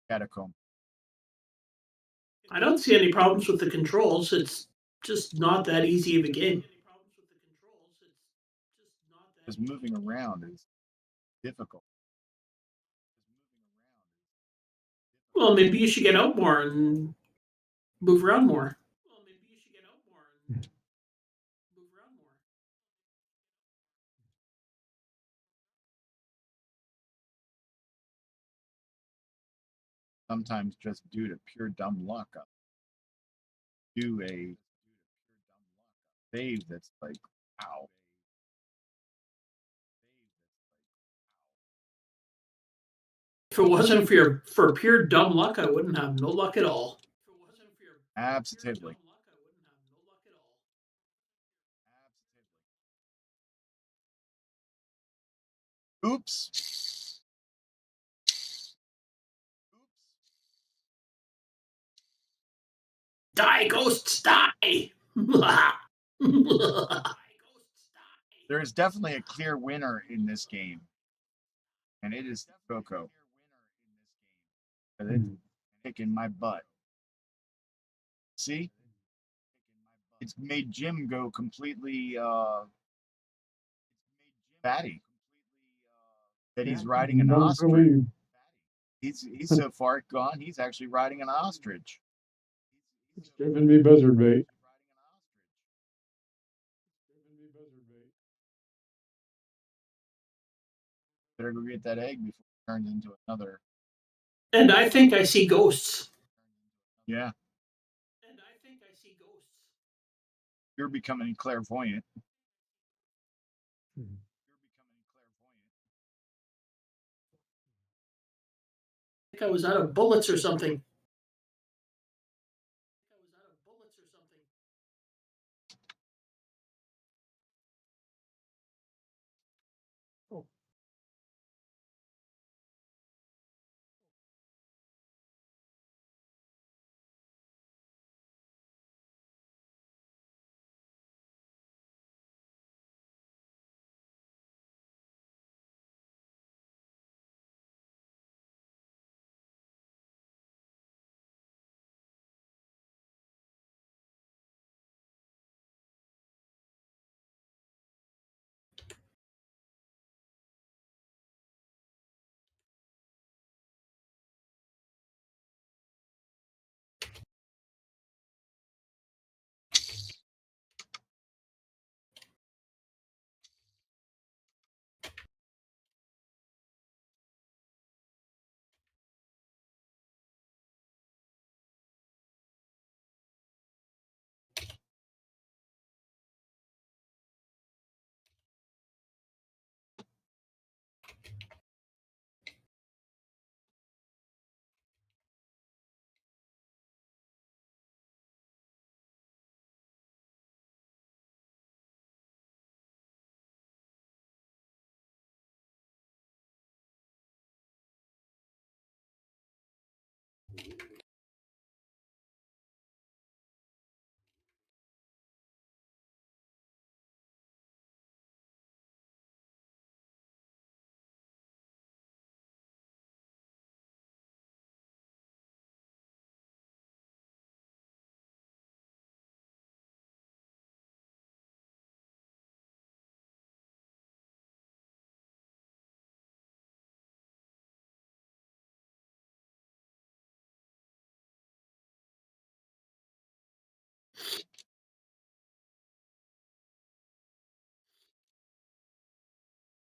Catacomb. I don't see any problems with the controls. It's just not that easy of a game. Because moving around is difficult. Well, maybe you should get out more and move around more. Sometimes just due to pure dumb luck, I'll do a save that's like, wow. If it wasn't for pure dumb luck, I wouldn't have no luck at all. Absolutely. Oops. Die, ghosts, die! There is definitely a clear winner in this game, and it is CoCo. It's kicking my butt. See? it's made Jim go completely batty. That he's riding an ostrich. Really, He's so far gone. He's actually riding an ostrich. it's giving me buzzard bait. Better go get that egg before it turns into another. And I think I see ghosts. Yeah, you're becoming clairvoyant. I think I was out of bullets or something.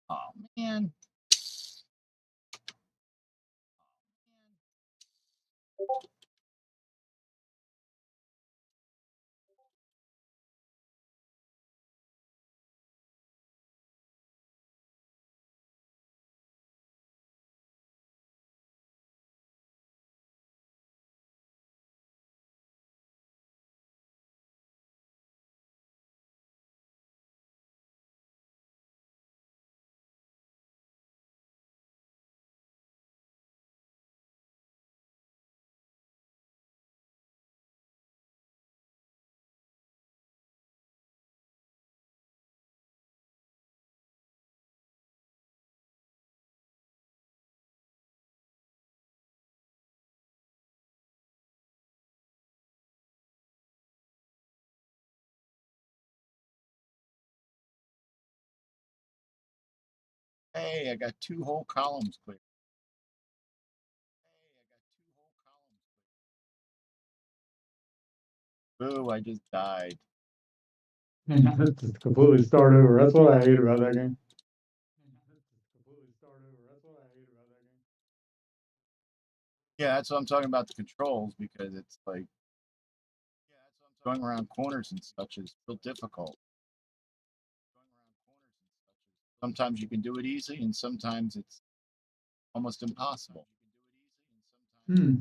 Oh man. Hey, I got 2 whole columns clear. Boo, I just died. Just completely start over. That's what I hate about that game. Yeah, that's what I'm talking about, the controls, because it's like going around corners and such is real difficult. Sometimes you can do it easy, and sometimes it's almost impossible. Hmm.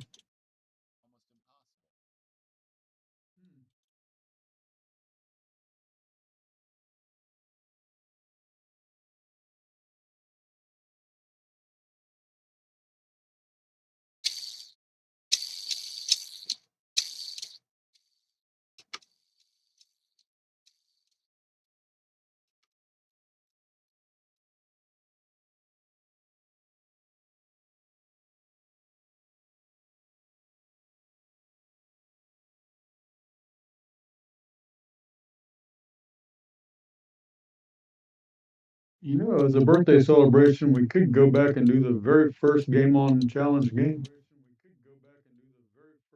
You know, as a birthday celebration, we could go back and do the very first Game On Challenge game.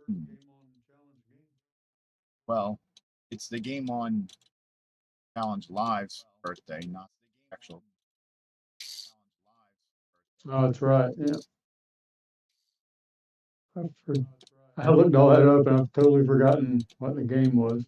Hmm. Well, it's the Game On Challenge Live's birthday, not the actual. Oh, that's right. Yeah. I looked all that up and I've totally forgotten what the game was.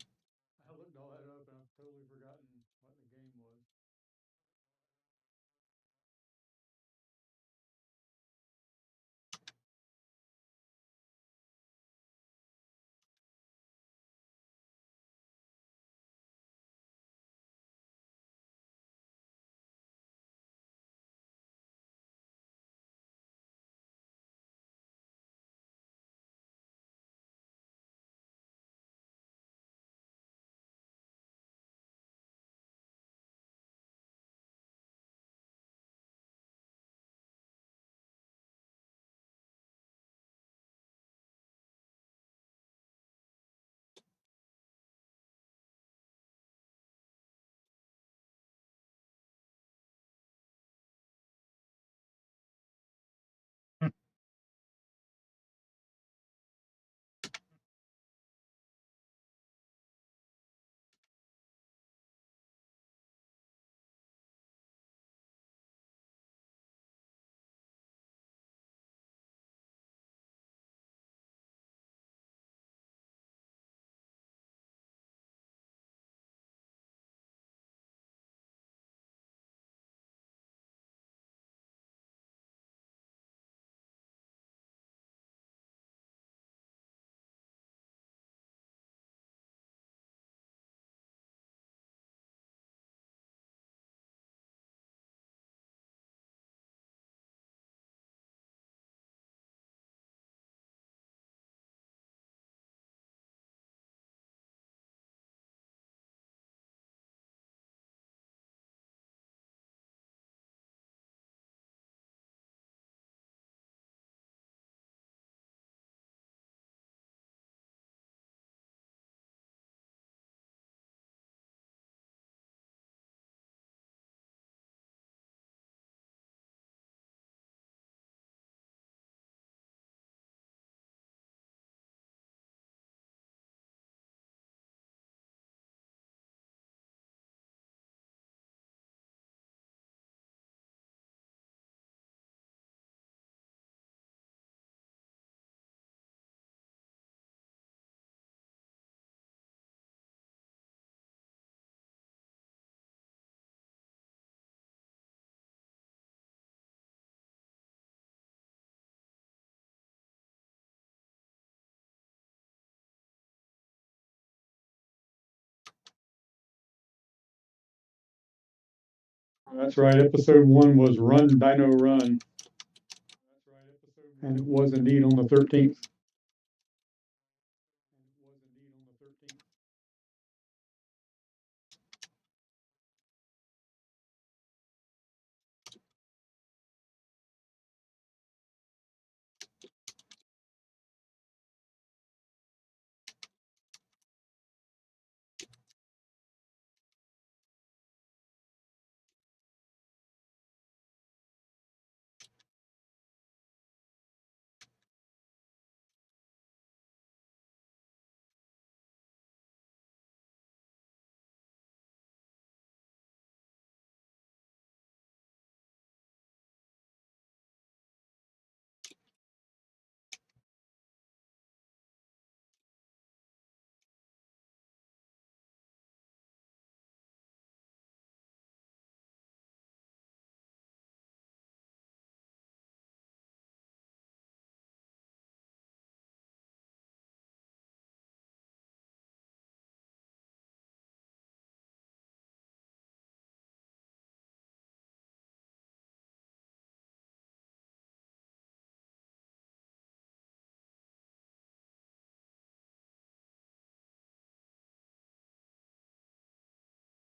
That's right. Episode 1 was Run Dino Run, and it was indeed on the 13th.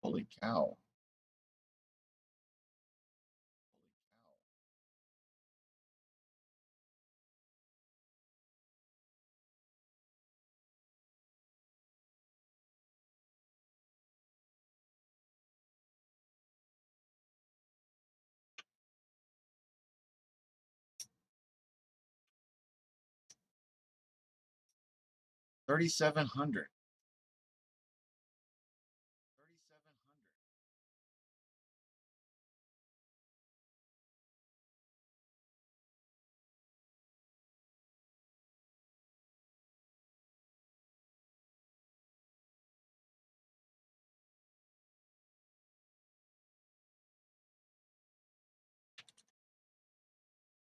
Holy cow. 3,700.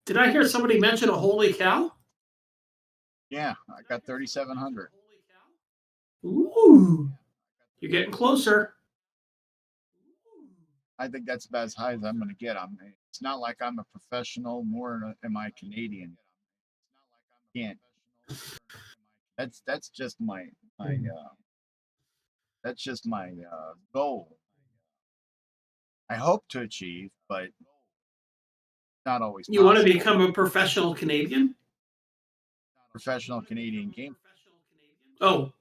Did I hear somebody mention a holy cow? Yeah, I got 3,700. Ooh, you're getting closer. I think that's about as high as I'm going to get. It's not like I'm a professional, nor am I Canadian. Can't. That's just my that's just my goal. I hope to achieve, but not always You want to possible. become a professional Canadian? Professional Canadian game. Oh,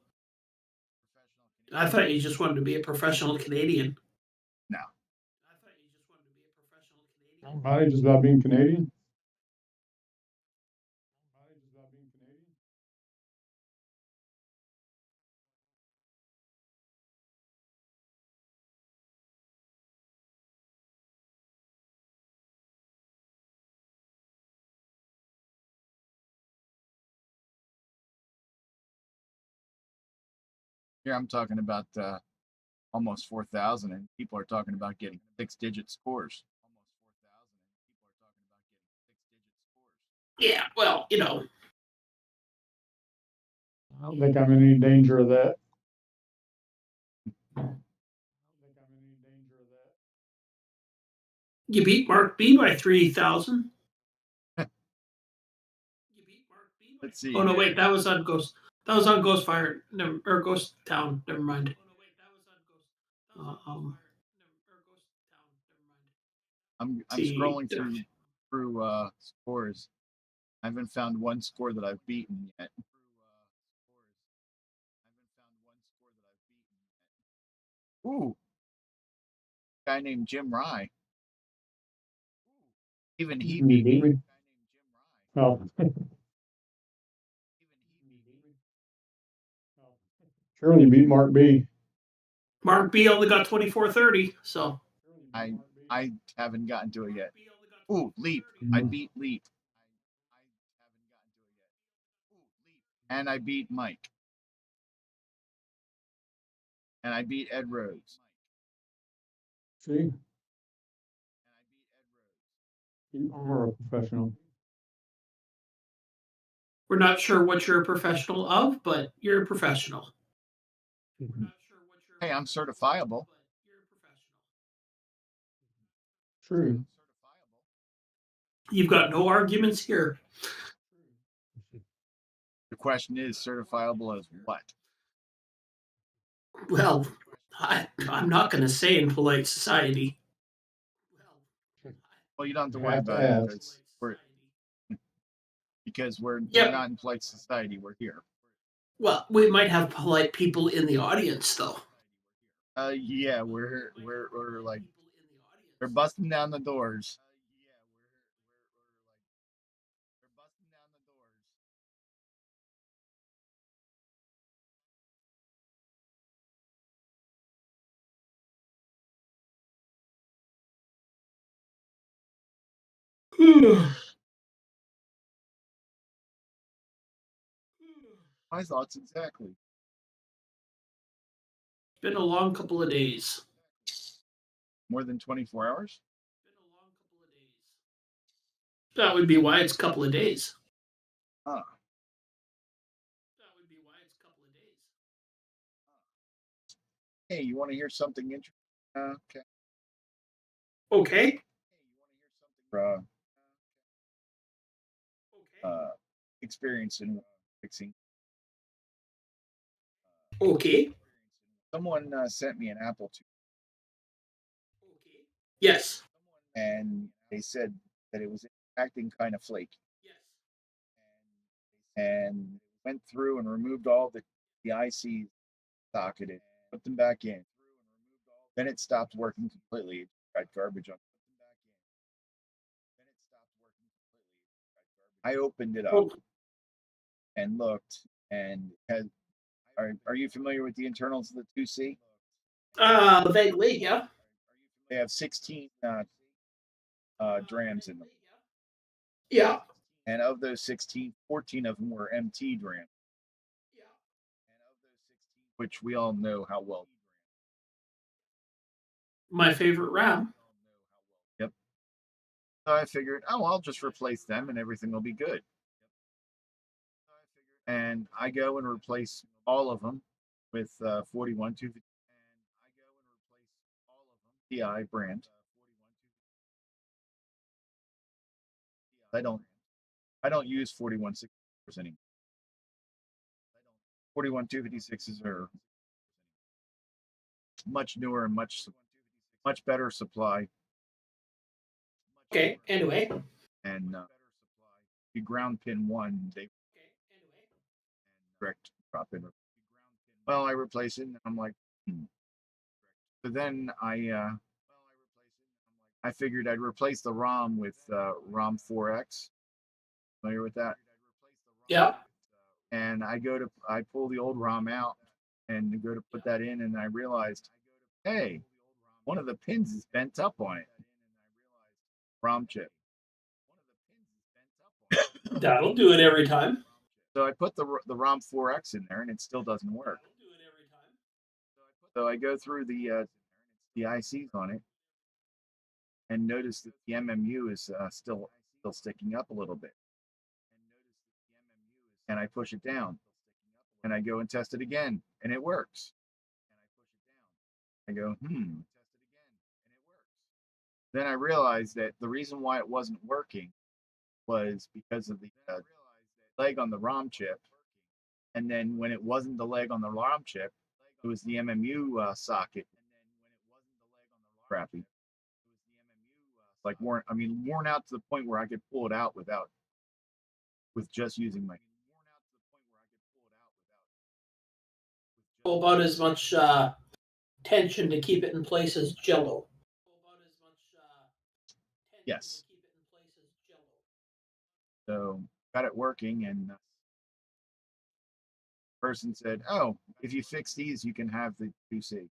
I thought you just wanted to be a professional Canadian. No. Somebody just about being Canadian. Here I'm talking about almost 4,000, and people are talking about getting 6-digit scores. Yeah, well, I don't think I'm in any danger of that. you beat Mark B by 3,000. Let's see. Oh no, here. wait, that was on Ghost. That was on Ghostfire, or Ghost Town. Never mind. I'm See, scrolling through scores. I haven't found one score that I've beaten yet. Ooh, guy named Jim Rye. Even he beat me. Well, surely you beat Mark B. Mark B only got 2430, so I haven't gotten to it yet. Ooh, Leap. I beat Leap. And I beat Mike. And I beat Ed Rhodes. See? You are a professional. we're not sure what you're a professional of, but you're a professional. Hey, I'm certifiable. True. You've got no arguments here. The question is, certifiable as what? Well, I'm not going to say in polite society. Well, you don't have to You worry have to about it ask. because we're Yep. not in polite society. We're here. Well, we might have polite people in the audience, though. Yeah, we're like they're busting down the doors. My thoughts exactly. It's been a long couple of days. More than 24 hours? That would be why it's a couple of days. Huh. Hey, you want to hear something interesting? Okay. Okay. Experience in fixing. Okay. Someone sent me an Apple II, Yes. and they said that it was acting kind of flaky. And went through and removed all the IC socketed, put them back in. Then it stopped working completely. It got garbage on. I opened it up Oh, and looked, and Are you familiar with the internals of the 2C? Vaguely, yeah. They have 16 drams in them. Yeah. And of those 16, 14 of them were MT drams, which we all know how well. My favorite RAM. Yep. So I figured, oh, I'll just replace them and everything will be good. And I go and replace all of them with 41 250 Ti brand. I don't use 4164s anymore. 41 256s are much newer and much better supply. Okay, anyway. And the ground pin one, they direct drop in. Well, I replace it and I'm like, So then I figured I'd replace the ROM with ROM 4X. Familiar with that? Yeah. And I pull the old ROM out and go to put that in, and I realized, hey, one of the pins is bent up on it. ROM chip. That'll do it every time. So I put the ROM 4X in there, and it still doesn't work. So I go through the ICs on it, and notice that the MMU is still sticking up a little bit. And I push it down, and I go and test it again, and it works. I go, Then I realized that the reason why it wasn't working was because of the leg on the ROM chip. And then when it wasn't the leg on the ROM chip, it was the MMU socket. Crappy. Like worn out to the point where I could pull it out with just using my. About as much tension to keep it in place as Jello. Yes. So got it working, and the person said, "Oh, if you fix these, you can have the 2C."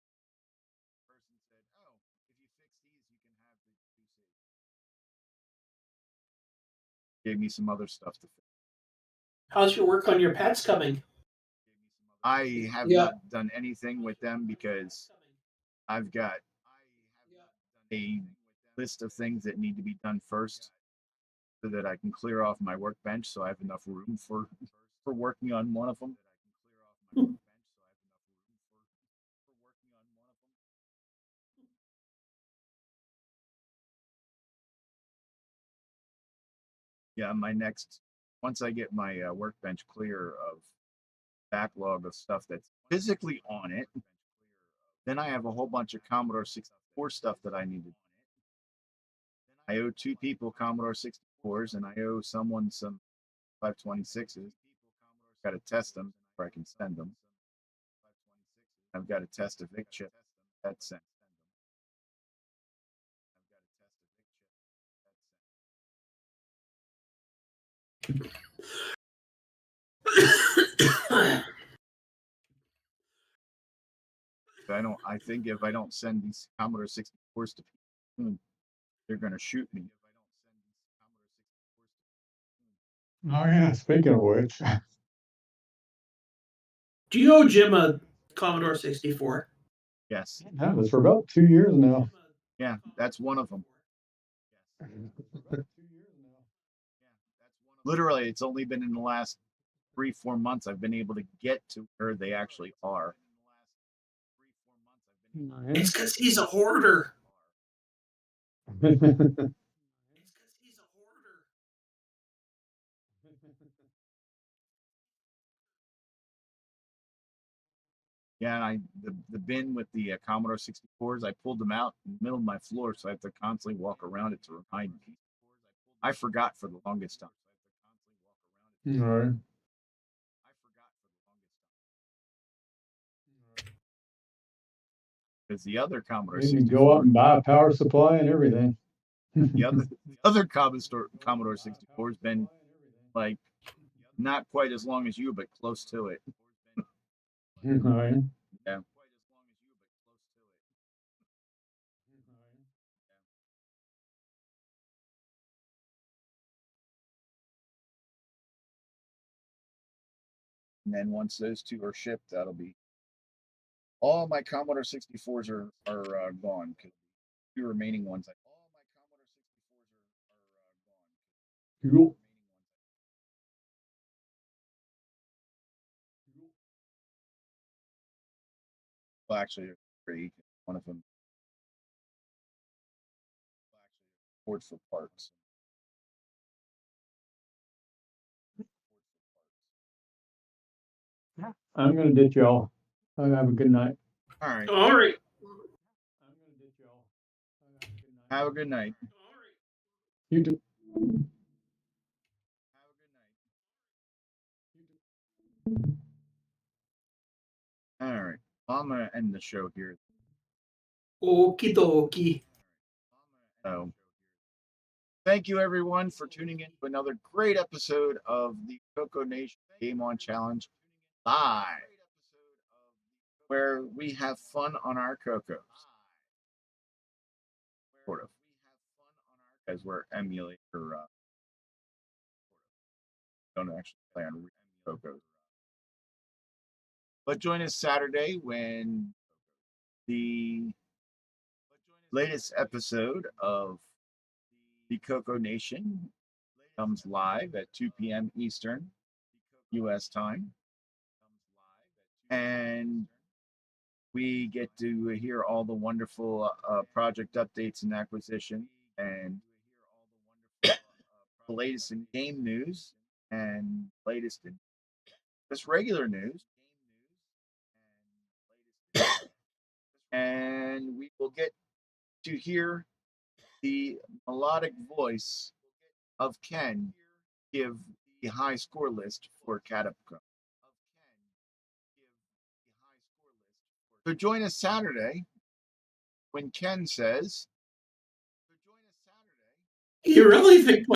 Gave me some other stuff to fix. How's your work on your pets coming? I have not done anything with them because I've got a list of things that need to be done first so that I can clear off my workbench so I have enough room for working on one of them. Yeah, once I get my workbench clear of backlog of stuff that's physically on it, then I have a whole bunch of Commodore 64 stuff that I need to do. I owe 2 people Commodore 64s, and I owe someone some 526s. Got to test them before I can send them. I've got to test a VIC chip that's sent. I think if I don't send these Commodore 64s to people, they're going to shoot me. Oh yeah, speaking of which. Do you owe Jim a Commodore 64? Yes. That was for about 2 years now. Yeah, that's one of them. Literally, it's only been in the last 3-4 months I've been able to get to where they actually are. It's because he's a hoarder. Yeah, and the bin with the Commodore 64s, I pulled them out in the middle of my floor, so I have to constantly walk around it to remind me. I forgot for the longest time. All right. Because the other Commodore You 64, can go out and buy a power supply and everything. the other Commodore 64 has been like not quite as long as you, but close to it. Right. Yeah. And then once those two are shipped, that'll be all my Commodore 64s are gone. Cause the two remaining ones, Cool. well, actually, there's three. One of them ports for parts. I'm gonna ditch y'all. Have a good night. All right. All right. I'm gonna ditch y'all. Have a good night. You too. All right. I'm gonna end the show here. Okie dokie. So thank you everyone for tuning in to another great episode of the CoCo Nation Game On Challenge live, where we have fun on our Cocos. Sort of. As we're emulating don't actually play on real Cocos. But join us Saturday when the latest episode of the CoCo Nation comes live at 2 p.m. Eastern US time. And we get to hear all the wonderful project updates and acquisition and the latest in game news and latest in just regular news. And we will get to hear the melodic voice of Ken give the high score list for Catacomb. So join us Saturday when Ken says, You really think